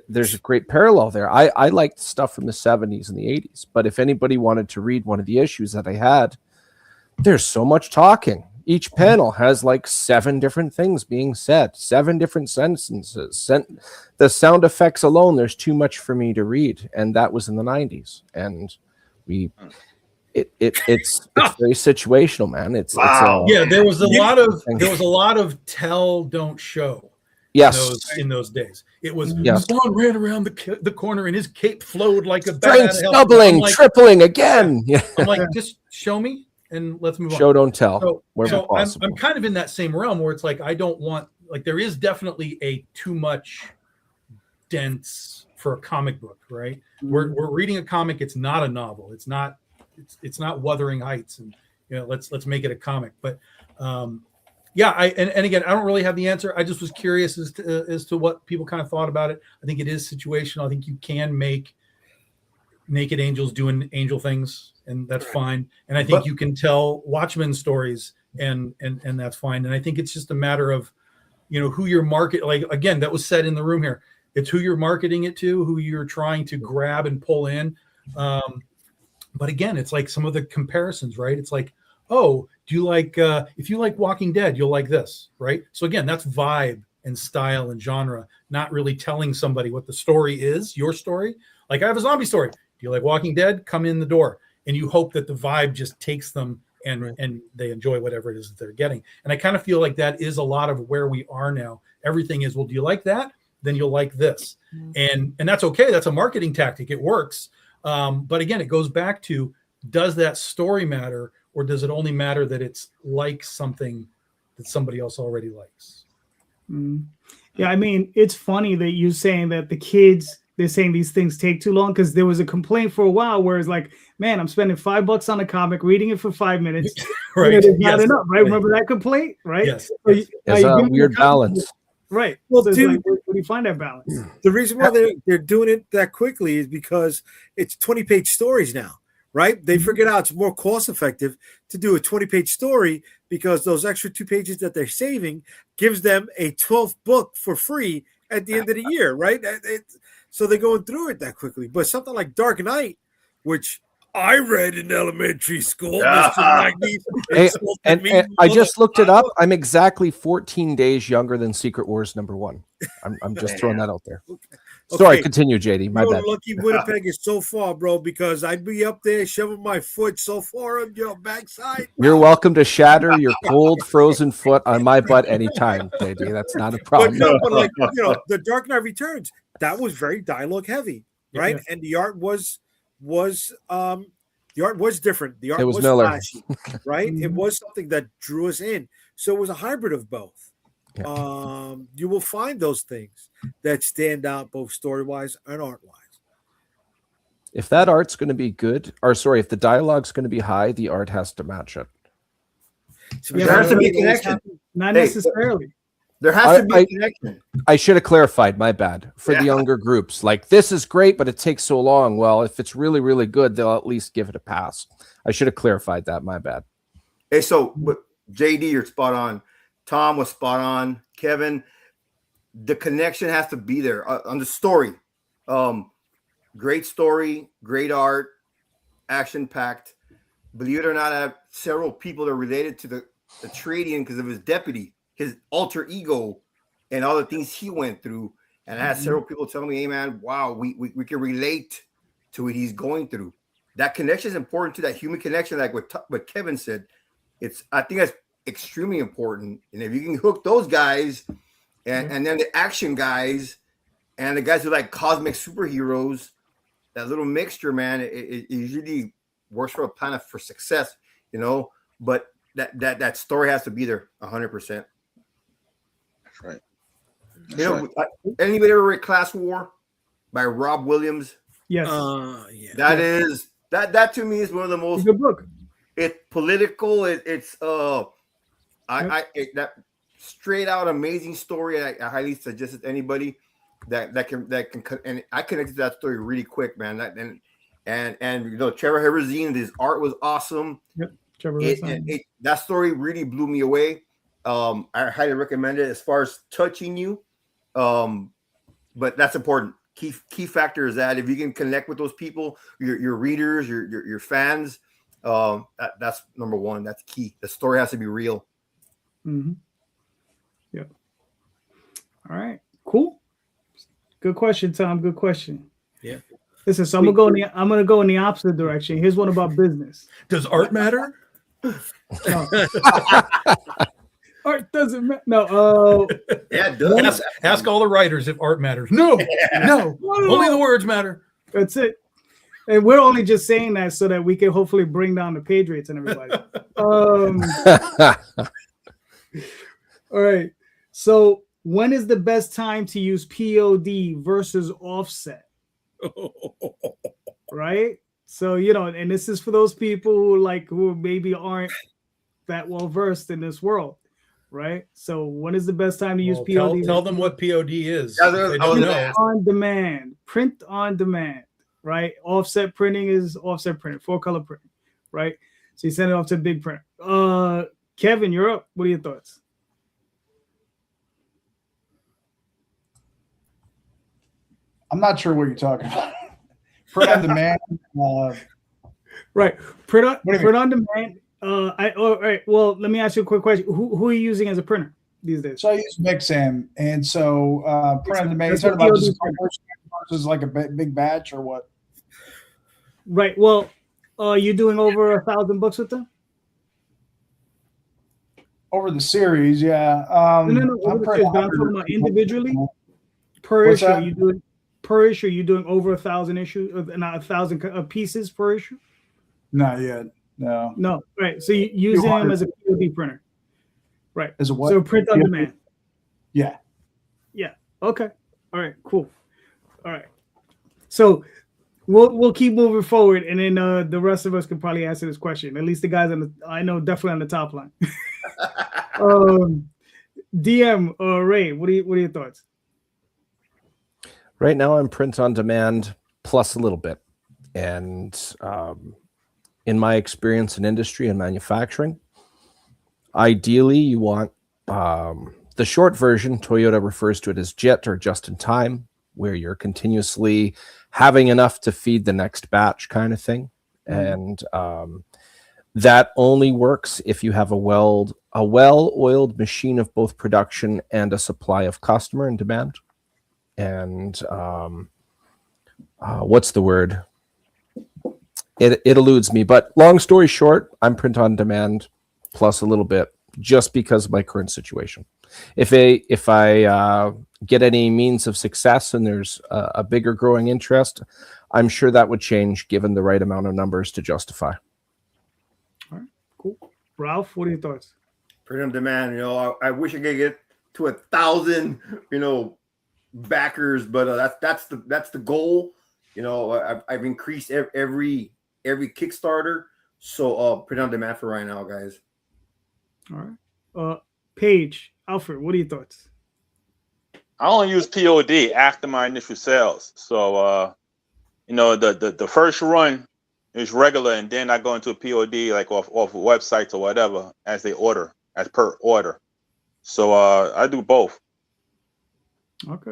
there's a great parallel there. I liked stuff from the 70s and the 80s, but if anybody wanted to read one of the issues that I had, there's so much talking. Each panel has like 7 different things being said, 7 different sentences. The sound effects alone, there's too much for me to read, and that was in the 90s. And it's very situational, man. It's yeah. There was a lot of tell, don't show. Yes, in those days, it was Yeah. Spawn ran around the corner and his cape flowed like a bat out strength of hell. doubling, I'm like, tripling again. Yeah. I'm like, just show me and let's move on. Show don't tell. So, wherever so possible. I'm kind of in that same realm where it's like I don't want, like, there is definitely a too much dense for a comic book, right? We're reading a comic. It's not a novel. It's not Wuthering Heights, and let's make it a comic. But yeah, and again, I don't really have the answer. I just was curious as to what people kind of thought about it. I think it is situational. I think you can make naked angels doing angel things, and that's fine. And I think you can tell Watchmen stories, and that's fine. And I think it's just a matter of, who you're like, again, that was said in the room here. It's who you're marketing it to, who you're trying to grab and pull in. But again, it's like some of the comparisons, right? It's like, oh, do you like, if you like Walking Dead, you'll like this, right? So again, that's vibe and style and genre, not really telling somebody what the story is, your story. Like, I have a zombie story. Do you like Walking Dead? Come in the door. And you hope that the vibe just takes them and they enjoy whatever it is that they're getting. And I kind of feel like that is a lot of where we are now. Everything is, well, do you like that? Then you'll like this. And that's okay. That's a marketing tactic. It works. But again, it goes back to, does that story matter, or does it only matter that it's like something that somebody else already likes? Yeah, I mean, it's funny that you're saying that the kids, they're saying these things take too long, because there was a complaint for a while where it's like, man, I'm spending $5 on a comic, reading it for 5 minutes. Right. It's not enough, right? Remember that complaint, right? Yes. So There's a weird balance. Right. Well, So it's dude, like, where do you find that balance? the reason why they're doing it that quickly is because it's 20-page stories now, right? They figured out it's more cost effective to do a 20-page story, because those extra 2 pages that they're saving gives them a 12th book for free at the end of the year, right? So they're going through it that quickly. But something like Dark Knight, which I read in elementary school, Mr. Maggie, Hey, insulted and me. I just looked it up. I'm exactly 14 days younger than Secret Wars #1. I'm just throwing that out there. Sorry, Okay. continue, JD. My You're bad. lucky Winnipeg is so far, bro, because I'd be up there shoving my foot so far on your backside. You're welcome to shatter your cold, frozen foot on my butt anytime, JD. That's not a But problem. no, but like, the Dark Knight Returns, that was very dialogue heavy, right? Yeah. And the art was different. The art It was was Miller. flashy, right? It was something that drew us in. So it was a hybrid of both. Yeah. You will find those things that stand out both story-wise and art-wise. If that art's going to be good, or sorry, if the dialogue's going to be high, the art has to match it. So Yeah, There has to but be a connection. Not Hey, necessarily. There has to be I- a connection. I should have clarified. My bad. For the Yeah. younger groups, like, this is great, but it takes so long. Well, if it's really, really good, they'll at least give it a pass. I should have clarified that. My bad. Hey, so but JD, you're spot on. Tom was spot on. Kevin, the connection has to be there on the story. Great story, great art, action packed. Believe it or not, I have several people that are related to the Atreidian because of his deputy, his alter ego, and all the things he went through. And I had several people telling me, "Hey, man, wow, we can relate to what he's going through." That connection is important to that human connection, like what Kevin said. I think that's extremely important. And if you can hook those guys and then the action guys and the guys who like cosmic superheroes, that little mixture, man, it usually works for a plan for success, but that story has to be there 100%. That's right. Anybody ever read Class War by Rob Williams? Yes. Yeah. That to me is one of the It's most a good book. it's political. That straight out amazing story. I highly suggest it to anybody. that can and I connected to that story really quick, man. And you know, Trevor Herzine, his art was awesome. Yep, Trevor. That story really blew me away. I highly recommend it as far as touching you. But that's important. Key factor is that if you can connect with those people, your readers, your fans, that's number one. That's key. The story has to be real. Mm-hmm. Yep. All right. Cool. Good question, Tom. Good question. Yeah. Listen, so I'm gonna go in the opposite direction. Here's one about business. Does art matter? No. Art doesn't matter. No. Yeah, it does. Ask all the writers if art matters. No, no. Only the words matter. That's it. And we're only just saying that so that we can hopefully bring down the page rates and everybody. All right. So when is the best time to use POD versus offset? Right? So, you know, and this is for those people who maybe aren't that well versed in this world, right? So when is the best time to use POD? Tell them what POD is. Yeah, They don't know. On demand, print on demand, right? Offset printing is offset printing, 4-color printing, right? So you send it off to a big print. Kevin, you're up. What are your thoughts? I'm not sure what you're talking about. Print on demand. Right. Print What do you print on demand. All right. Well, let me ask you a quick question. Who are you using as a printer these days? So I use Mixam, and so print on demand. That's You're talking what about POD just versus like a big batch or what? Right. Well, you're doing over 1,000 books with them? Over the series, yeah. No. I'm I'm talking about individually. Per What's issue, that? you doing per issue? You doing over 1,000 issues, not 1,000 pieces per issue? Not yet. No. No. Right. So you using them as a POD printer, right? As a what? So print on demand. Yeah. Yeah. Okay. All right. Cool. All right. So we'll keep moving forward, and then the rest of us can probably answer this question. At least the guys I know definitely on the top line. DM Ray, what are your thoughts? Right now, I'm print on demand plus a little bit. And in my experience in industry and manufacturing, ideally, you want the short version. Toyota refers to it as JIT, or just in time, where you're continuously having enough to feed the next batch kind of thing. And that only works if you have a well-oiled machine of both production and a supply of customer and demand. And what's the word? It eludes me. But long story short, I'm print on demand plus a little bit, just because of my current situation. If I get any means of success and there's a bigger growing interest, I'm sure that would change given the right amount of numbers to justify. All right, cool. Ralph, what are your thoughts? Print on demand. You know, I wish I could get to 1,000. You know, backers, but that's the goal. You know, I've increased every Kickstarter, so print on demand for right now, guys. All right. Paige, Alfred, what are your thoughts? I only use POD after my initial sales. So you know, the first run is regular, and then I go into a POD like off websites or whatever as per order. So I do both. Okay.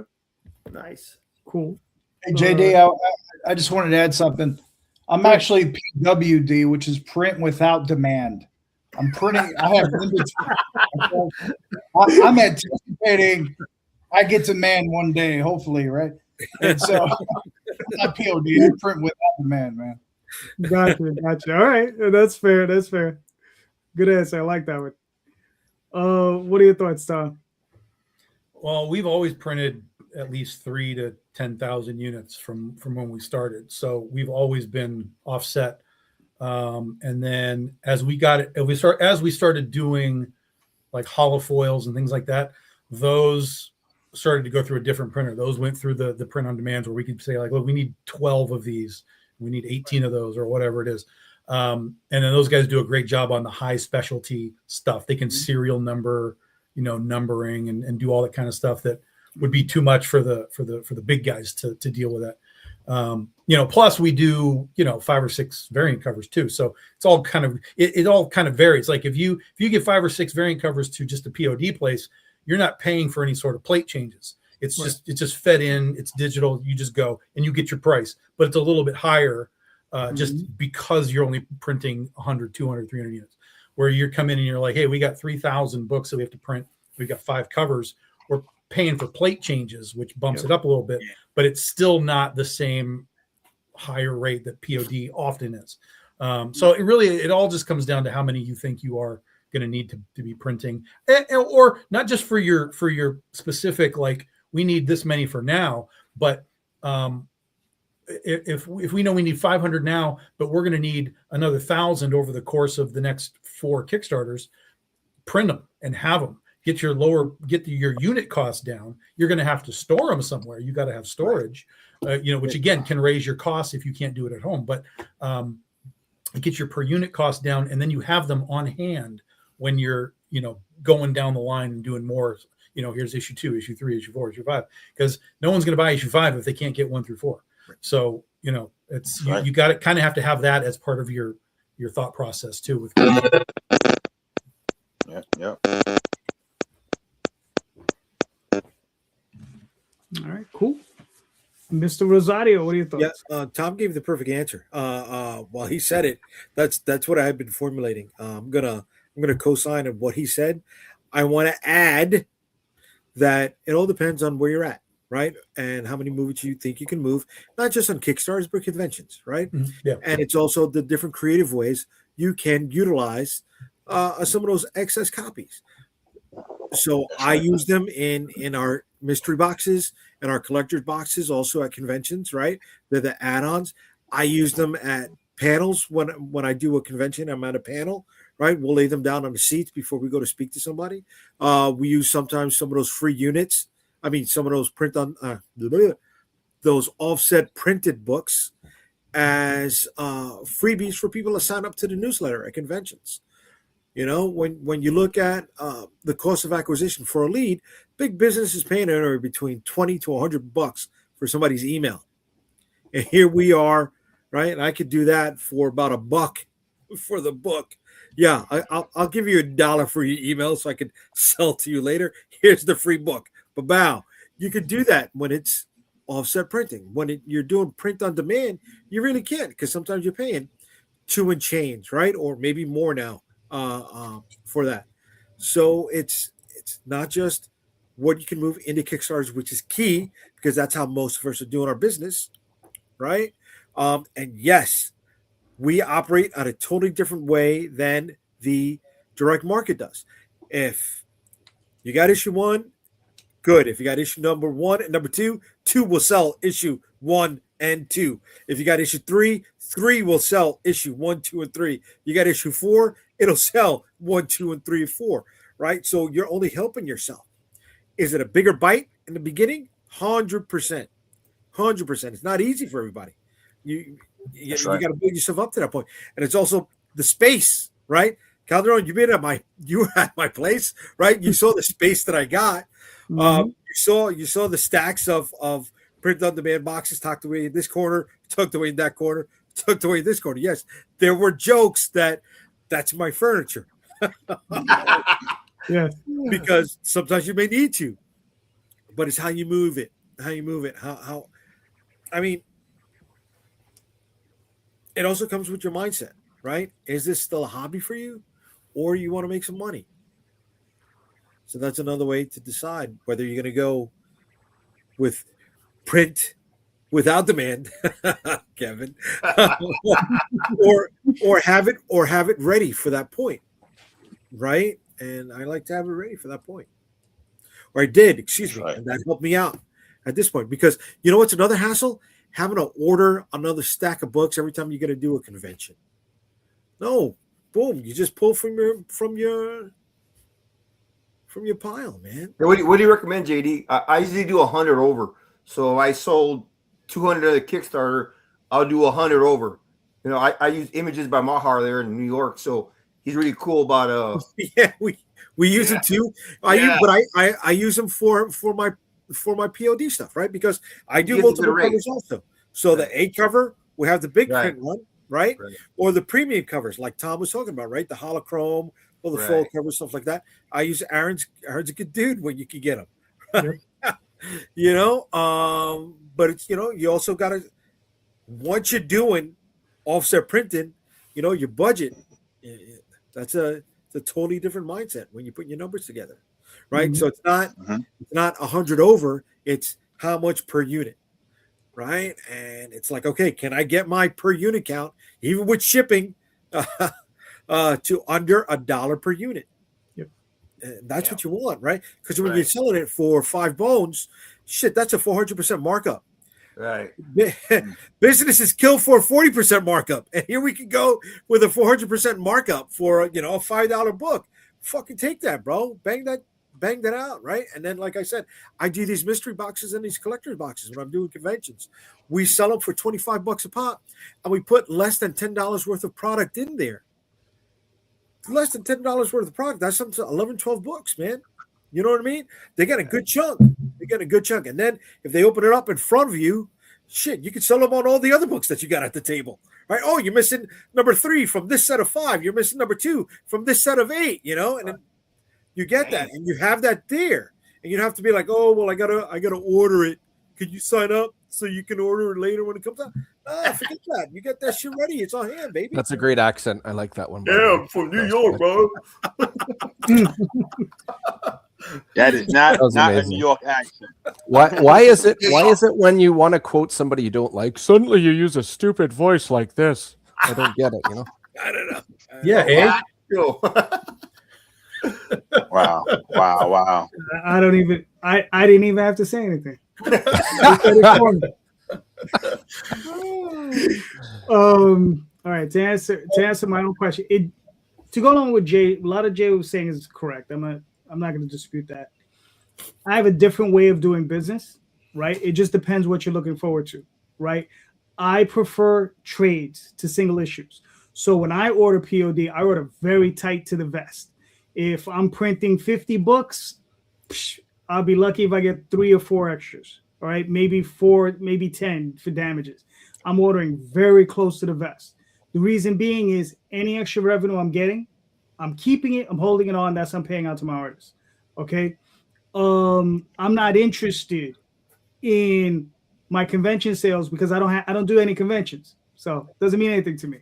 Nice. Cool. Hey, JD, I just wanted to add something. I'm actually PWD, which is print without demand. I'm printing. I have I'm anticipating I get demand one day, hopefully, right? And so not POD, I print without demand, man. Gotcha. All right. That's fair. Good answer. I like that one. What are your thoughts, Tom? Well, we've always printed at least 3,000 to 10,000 units from when we started. So we've always been offset. And then as we started doing like hollow foils and things like that, those started to go through a different printer. Those went through the print on demands where we could say like, look, we need 12 of these. We need 18 of those or whatever it is. And then those guys do a great job on the high specialty stuff. They can serial number, numbering and do all that kind of stuff that would be too much for the big guys to deal with that. Plus we do 5 or 6 variant covers too, so it's all kind of it all kind of varies. Like if you get 5 or 6 variant covers to just a POD place, you're not paying for any sort of plate changes. It's just fed in, it's digital, you just go and you get your price, but it's a little bit higher just because you're only printing 100, 200, 300 units. Where you come in and you're like, hey, we got 3,000 books that we have to print, we've got 5 covers, we're paying for plate changes, which bumps it up a little bit, but it's still not the same higher rate that POD often is. So it all just comes down to how many you think you are going to need to be printing, or not just for your specific, like we need this many for now, but if we know we need 500 now, but we're going to need another 1,000 over the course of the next 4 Kickstarters, print them and have them. Get your unit costs down. You're going to have to store them somewhere. You got to have storage, which again can raise your costs if you can't do it at home. But get your per unit cost down, and then you have them on hand when you're going down the line and doing more. Here's issue 2, issue 3, issue 4, issue 5, because no one's going to buy issue 5 if they can't get 1 through 4. So it's you got to kind of have to have that as part of your thought process too. With yeah. All right, cool. Mr. Rosario, what are your thoughts? Yeah, Tom gave the perfect answer. While he said it, that's what I had been formulating. I'm gonna co-sign of what he said. I want to add that it all depends on where you're at, right? And how many movies you think you can move, not just on Kickstarters, but conventions, right? Mm-hmm. Yeah. And it's also the different creative ways you can utilize some of those excess copies. So I use them in our mystery boxes and our collector's boxes, also at conventions, right? They're the add-ons. I use them at panels when I do a convention. I'm at a panel, right? We'll lay them down on the seats before we go to speak to somebody. We use sometimes some of those free units. I mean, some of those those offset printed books as freebies for people to sign up to the newsletter at conventions. When you look at the cost of acquisition for a lead, big business is paying anywhere between $20 to $100 for somebody's email. And here we are, right? And I could do that for about $1 for the book. Yeah, I'll give you $1 for your email so I could sell to you later. Here's the free book. But bow, you could do that when it's offset printing. When you're doing print on demand, you really can't, because sometimes you're paying $2 and change, right? Or maybe more now. For that. So it's not just what you can move into Kickstarters, which is key, because that's how most of us are doing our business, right? And yes, we operate on a totally different way than the direct market does. If you got issue 1, good. If you got issue number 1 and number 2 will sell issue 1 and 2. If you got issue 3 will sell issue 1, 2, and 3. You got issue 4, it'll sell 1, 2, and 3, 4, right? So you're only helping yourself. Is it a bigger bite in the beginning? 100%. 100%. It's not easy for everybody. You got to build yourself up to that point. And it's also the space, right? Calderon, you were at my place, right? You saw the space that I got. You saw the stacks of print on demand boxes tucked away in this corner, tucked away in that corner, tucked away in this corner. Yes, there were jokes that's my furniture. Yeah. Because sometimes you may need to, but it's how you move it. How I mean, it also comes with your mindset, right? Is this still a hobby for you, or you want to make some money? So that's another way to decide whether you're going to go with print without demand, Kevin, or have it ready for that point, right? And I like to have it ready for that point. Or I did, excuse me, and that helped me out at this point, because you know what's another hassle? Having to order another stack of books every time you're going to do a convention. No, boom, you just pull from your pile, man. What do you recommend, JD? I usually do 100 over. So if I sold 200 at a Kickstarter, I'll do 100 over. I use Images by Mahar there in New York, so he's really cool about yeah, we use it too. I use them for for my POD stuff, right? Because I do Gives it a multiple rate. covers also. So the A cover, we have the big Right. print one, right? Right. Or the premium covers, like Tom was talking about, right? The holochrome or the full Right. cover, stuff like that. I use Aaron's a good dude when you can get him. You know, but it's, you know, you also got to, once you're doing offset printing, you know, your budget, that's a totally different mindset when you put your numbers together, right? Mhm. So it's not 100 over, it's how much per unit, right? And it's like, okay, can I get my per unit count, even with shipping, to under $1 per unit? Yep. And that's what you want, right? Because when Right. you're selling it for 5 bones, shit, that's a 400% markup. Right. Businesses kill for a 40% markup, and here we can go with a 400% markup for, you know, a $5 book. Fucking take that, bro. Bang that out, right? And then, like I said, I do these mystery boxes and these collector's boxes when I'm doing conventions. We sell them for $25 a pop, and we put less than $10 worth of product in there. Less than $10 worth of product. That's some 11, 12 books, man. You know what I mean? They got a good chunk. And then if they open it up in front of you, shit, you can sell them on all the other books that you got at the table, right? Oh, you're missing number 3 from this set of 5. You're missing number 2 from this set of 8, you know? And then you get that, and you have that there. And you don't have to be like, oh, well, I gotta order it. Could you sign up so you can order it later when it comes out? Nah, forget that. You got that shit ready. It's on hand, baby. That's a great accent. I like that one. by the Yeah, way. I'm from New That's York, good. bro. That is not That was not a amazing. New York accent. Why is it when you want to quote somebody you don't like, suddenly you use a stupid voice like this? I don't get it, you know. I don't know. Yeah, eh? Yo. Wow. I don't even. I didn't even have to say anything. He said it for me. All right. To answer my own question, to go along with Jay, a lot of Jay was saying is correct. I'm not going to dispute that. I have a different way of doing business, right? It just depends what you're looking forward to, right? I prefer trades to single issues. So when I order POD, I order very tight to the vest. If I'm printing 50 books, I'll be lucky if I get 3 or 4 extras. All right, maybe 4, maybe 10 for damages. I'm ordering very close to the vest. The reason being is any extra revenue I'm getting, I'm keeping it, I'm holding it on. That's what I'm paying out to my artists. Okay. I'm not interested in my convention sales because I don't do any conventions. So it doesn't mean anything to me.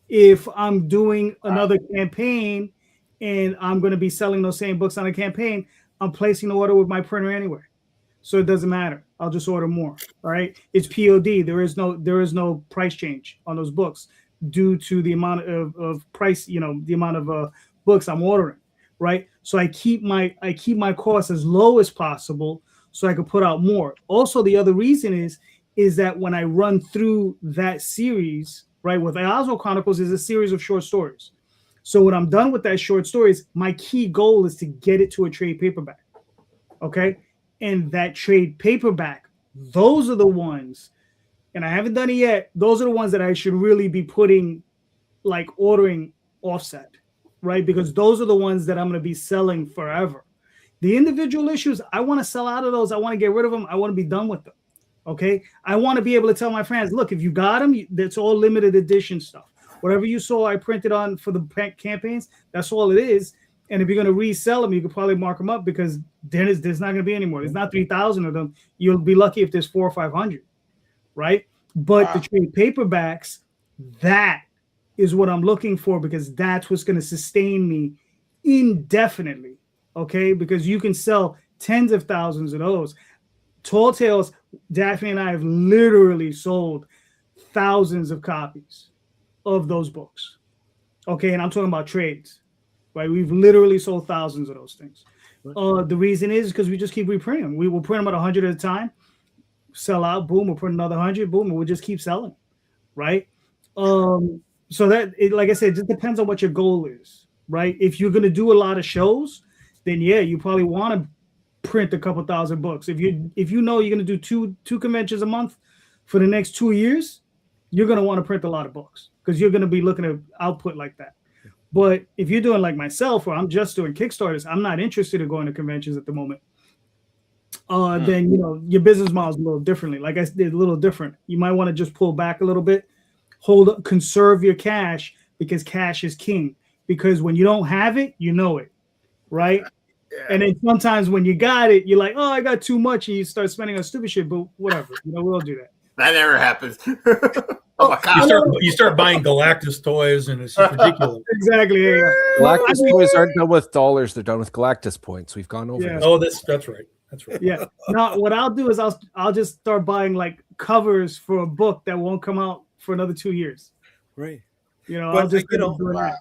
If I'm doing another campaign and I'm going to be selling those same books on a campaign, I'm placing the order with my printer anyway. So it doesn't matter. I'll just order more. All right. It's POD. There is no price change on those books due to the amount of price, you know, the amount of books I'm ordering. Right. So I keep my costs as low as possible so I can put out more. Also, the other reason is that when I run through that series, right, with Oswald Chronicles is a series of short stories. So when I'm done with that short stories, my key goal is to get it to a trade paperback. Okay. And that trade paperback, those are the ones, and I haven't done it yet. Those are the ones that I should really be putting, like ordering offset, right? Because those are the ones that I'm going to be selling forever. The individual issues, I want to sell out of those. I want to get rid of them. I want to be done with them. Okay. I want to be able to tell my fans, look, if you got them, that's all limited edition stuff. Whatever you saw I printed on for the campaigns, that's all it is. And if you're going to resell them, you could probably mark them up because there's not going to be any more. There's not 3,000 of them. You'll be lucky if there's 400 or 500, right? But the trade paperbacks, that is what I'm looking for because that's what's going to sustain me indefinitely, okay? Because you can sell tens of thousands of those. Tall Tales, Daphne and I have literally sold thousands of copies of those books, okay? And I'm talking about trades. Right, we've literally sold thousands of those things. The reason is because we just keep reprinting them. We will print them at 100 at a time, sell out, boom, we'll print another 100, boom, and we'll just keep selling, right? So that, like I said, it just depends on what your goal is, right? If you're going to do a lot of shows, then yeah, you probably want to print a couple thousand books. If you know you're going to do two conventions a month for the next 2 years, you're going to want to print a lot of books because you're going to be looking at output like that. But if you're doing like myself, or I'm just doing Kickstarters, I'm not interested in going to conventions at the moment. then your business model is a little differently. Like I said, a little different. You might want to just pull back a little bit, conserve your cash, because cash is king. Because when you don't have it, you know it, right? Yeah. And then sometimes when you got it, you're like, oh, I got too much, and you start spending on stupid shit. But whatever, we'll do that. That never happens. Oh my You god! you start buying Galactus toys, and it's ridiculous. Exactly. Yeah. Galactus toys aren't done with dollars; they're done with Galactus points. We've gone over Yeah. this. Oh, that's right. That's right. Yeah. Now, what I'll do is I'll just start buying like covers for a book that won't come out for another 2 years. Right. I'll But just doing that.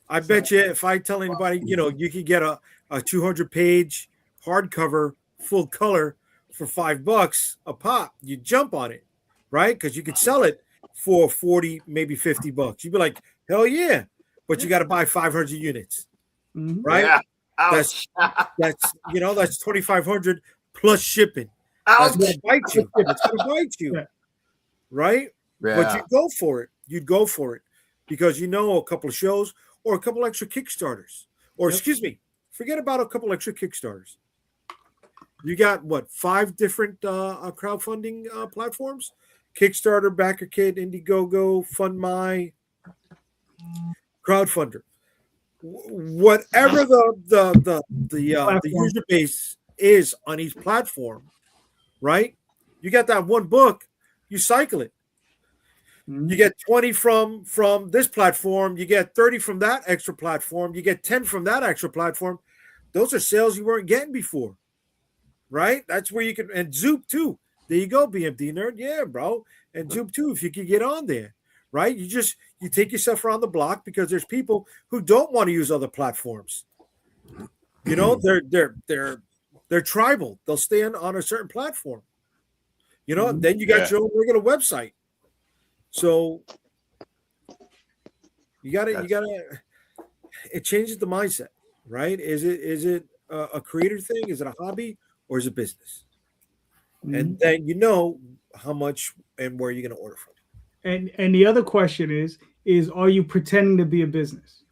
I bet you if I tell anybody, you could get a 200-page hardcover full color for $5 a pop, you jump on it, right? Because you could sell it for 40, maybe $50. You'd be like, hell yeah! But you got to buy 500 units, Mhm. right? Yeah. Ouch. That's 2,500 plus shipping. Ouch. That's gonna bite you. That's gonna bite you, Yeah. right? But Yeah. you go for it. You'd go for it because a couple of shows or a couple extra Kickstarters, or excuse me, forget about a couple extra Kickstarters. You got 5 different crowdfunding platforms: Kickstarter, BackerKit, Indiegogo, FundMy, Crowdfunder. Whatever the user base is on each platform, right? You got that one book, you cycle it. You get 20 from this platform, you get 30 from that extra platform, you get 10 from that extra platform. Those are sales you weren't getting before, right? That's where you can, and Zoop too. There you go, BMD nerd. Yeah, bro. And Zoop too, if you could get on there, right? You take yourself around the block because there's people who don't want to use other platforms. They're tribal. They'll stay on a certain platform. Then you got your own regular website. So you gotta it changes the mindset, right? Is it a creator thing? Is it a hobby, or is it business? And then how much and where you're gonna order from. And the other question is are you pretending to be a business?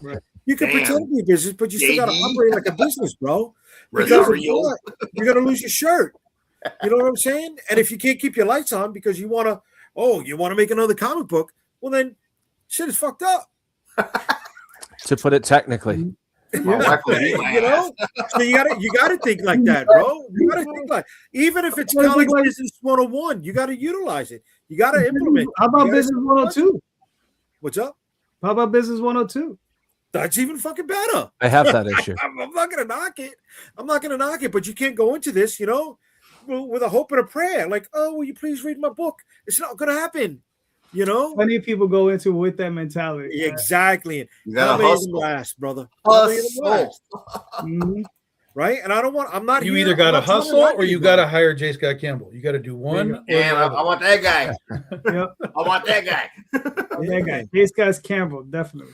Right. You can Damn. pretend to be a business, but you still gotta JD. operate like a business, bro. Because Rosario. if not, you're gonna lose your shirt. You know what I'm saying? And if you can't keep your lights on because you want to make another comic book, well then shit is fucked up. To put it technically, My wife will eat my ass. So you gotta think like that, bro. You gotta think like, even if it's college business 101, you gotta utilize it. You gotta implement. How about You gotta- business 102? What's up? How about business 102? That's even fucking better. I have that issue. I'm not gonna knock it. I'm not gonna knock it, but you can't go into this, with a hope and a prayer. Like, oh, will you please read my book? It's not gonna happen. Plenty of people go into it with that mentality. Exactly. You How gotta many of them hustle. last, brother? How many of them Hustle. last? Mhm. Right? And I'm not You here- either I'm got to not trying to hustle knock or you anybody. got to hire J. Scott Campbell. You got to do one. or the Damn, I other. want that guy. Yep. I want that guy. That guy. This guy's Campbell, definitely.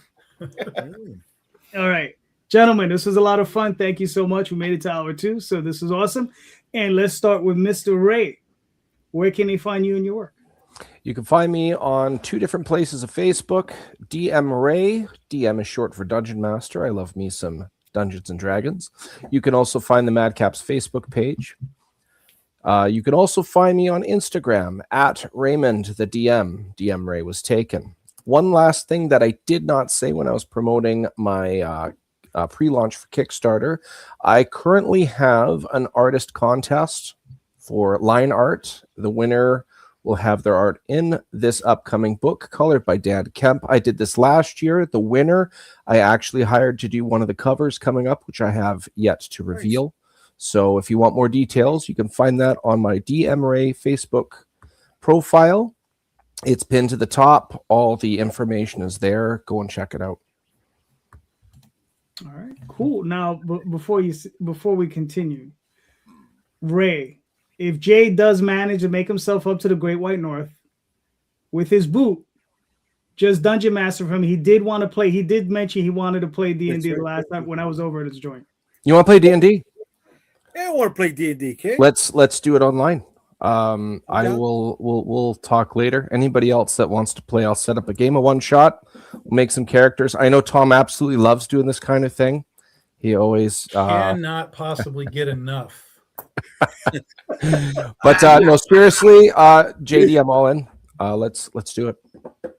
All right. Gentlemen, this was a lot of fun. Thank you so much. We made it to hour 2, so this is awesome. And let's start with Mr. Ray. Where can they find you and your work? You can find me on 2 different places of Facebook. DM Ray. DM is short for Dungeon Master. I love me some Dungeons and Dragons. You can also find the Madcaps Facebook page. You can also find me on Instagram at Raymond the DM. DM Ray was taken. One last thing that I did not say when I was promoting my pre-launch for Kickstarter. I currently have an artist contest for line art. The winner will have their art in this upcoming book, colored by Dan Kemp. I did this last year. The winner, I actually hired to do one of the covers coming up, which I have yet to reveal. So if you want more details, you can find that on my DM Ray Facebook profile. It's pinned to the top. All the information is there. Go and check it out. All right, cool. Now, before we continue, Ray, if Jay does manage to make himself up to the Great White North with his boot, just Dungeon Master from him, he did want to play. He did mention he wanted to play D&D the last time when I was over at his joint. You want to play D&D? Yeah, I want to play D&D, kid. Let's do it online. We'll talk later. Anybody else that wants to play, I'll set up a game of one shot. We'll make some characters. I know Tom absolutely loves doing this kind of thing. He always, Cannot possibly get enough. but no, seriously, JD, I'm all in. Let's do it.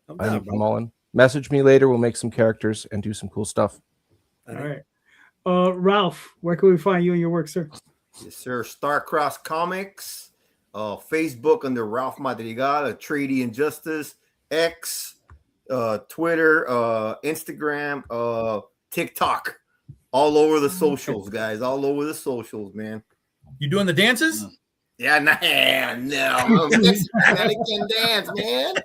I'm down, I'm bro. all in. Message me later. We'll make some characters and do some cool stuff. All right. Ralph, where can we find you and your work, sir? Yes, sir. Starcross Comics, Facebook under Ralph Madrigal, A Treaty Injustice, X, Twitter, Instagram, TikTok, all over the socials, guys. All over the socials, man. You doing the dances? Yeah, no, Mexican dance, man.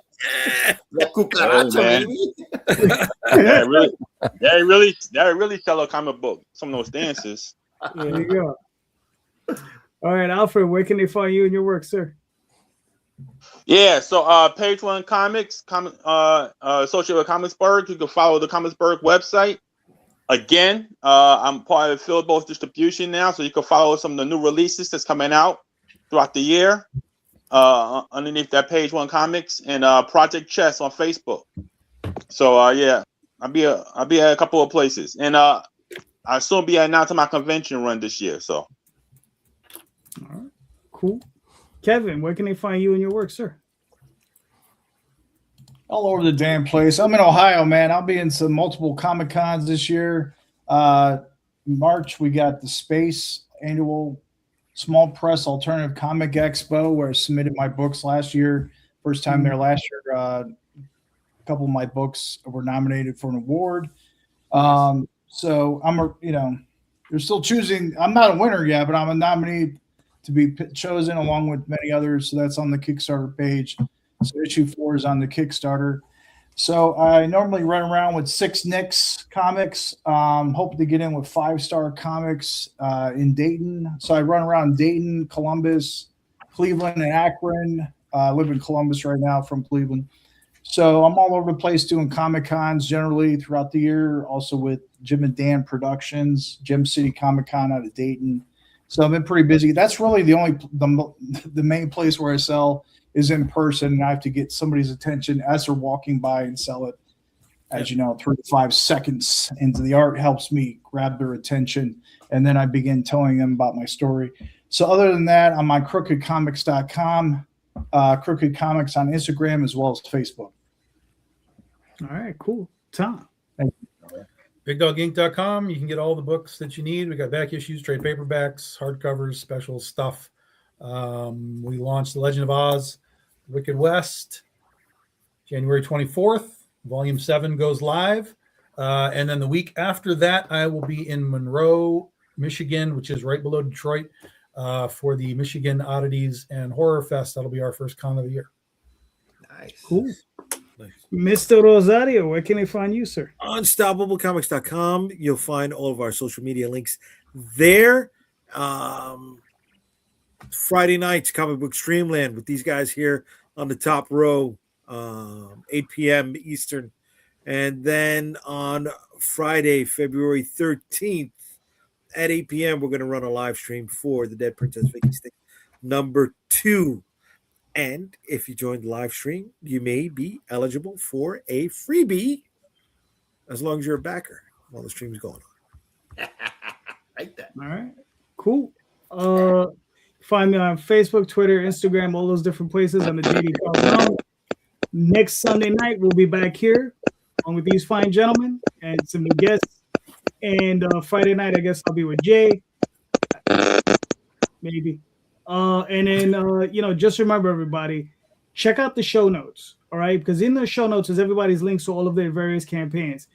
La cucaracha, Oh, man. baby. That really sell a comic book. Some of those dances. There you go. All right, Alfred, where can they find you and your work, sir? Yeah, so Page One Comics, associated with Comicsburg. You can follow the Comicsburg website. Again, I'm part of Field Both Distribution now, so you can follow some of the new releases that's coming out throughout the year. Underneath that Page One Comics and Project Chess on Facebook. So yeah, I'll be at a couple of places, and I'll soon be announcing my convention run this year. So, All right, cool. Kevin, where can they find you and your work, sir? All over the damn place. I'm in Ohio, man. I'll be in some multiple Comic Cons this year. March, we got the Space Annual Small Press Alternative Comic Expo, where I submitted my books last year. First time there last year. A couple of my books were nominated for an award. So they're still choosing. I'm not a winner yet, but I'm a nominee to be chosen along with many others. So that's on the Kickstarter page. So issue 4 is on the Kickstarter. So I normally run around with 6 Nicks comics. Hoping to get in with 5 Star Comics in Dayton. So I run around Dayton, Columbus, Cleveland, and Akron. I live in Columbus right now from Cleveland. So I'm all over the place doing Comic Cons generally throughout the year. Also with Jim and Dan Productions, Gem City Comic Con out of Dayton. So I've been pretty busy. That's really the main place where I sell is in person, and I have to get somebody's attention as they're walking by and sell it. As you know, 3 to 5 seconds into the art helps me grab their attention, and then I begin telling them about my story. So other than that, I'm on crookedcomics.com, Crooked Comics on Instagram, as well as Facebook. All right, cool. Tom. BigDogInk.com. You can get all the books that you need. We got back issues, trade paperbacks, hardcovers, special stuff. We launched The Legend of Oz, Wicked West, January 24th. Volume 7 goes live. And then the week after that, I will be in Monroe, Michigan, which is right below Detroit, for the Michigan Oddities and Horror Fest. That'll be our first con of the year. Nice. Cool. Mr. Rosario, where can they find you, sir? Unstoppablecomics.com. You'll find all of our social media links there. Friday nights, Comic Book Streamland with these guys here on the top row, 8 p.m. Eastern. And then on Friday, February 13th at 8 p.m., we're going to run a live stream for the Dead Princess Vicky Stick number 2. And if you join the live stream, you may be eligible for a freebie as long as you're a backer while the stream's going on. Like that. All right, cool. Find me on Facebook, Twitter, Instagram, all those different places on the JD Countdown. Next Sunday night, we'll be back here along with these fine gentlemen and some new guests. And Friday night, I guess I'll be with Jay. Maybe. And then, just remember, everybody, check out the show notes, all right? Because in the show notes is everybody's links to all of their various campaigns.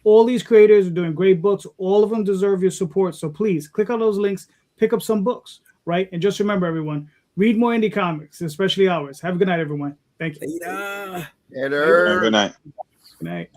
All these creators are doing great books. All of them deserve your support. So please click on those links, pick up some books, right? And just remember, everyone, read more indie comics, especially ours. Have a good night, everyone. Thank you. Later. good night. Good night.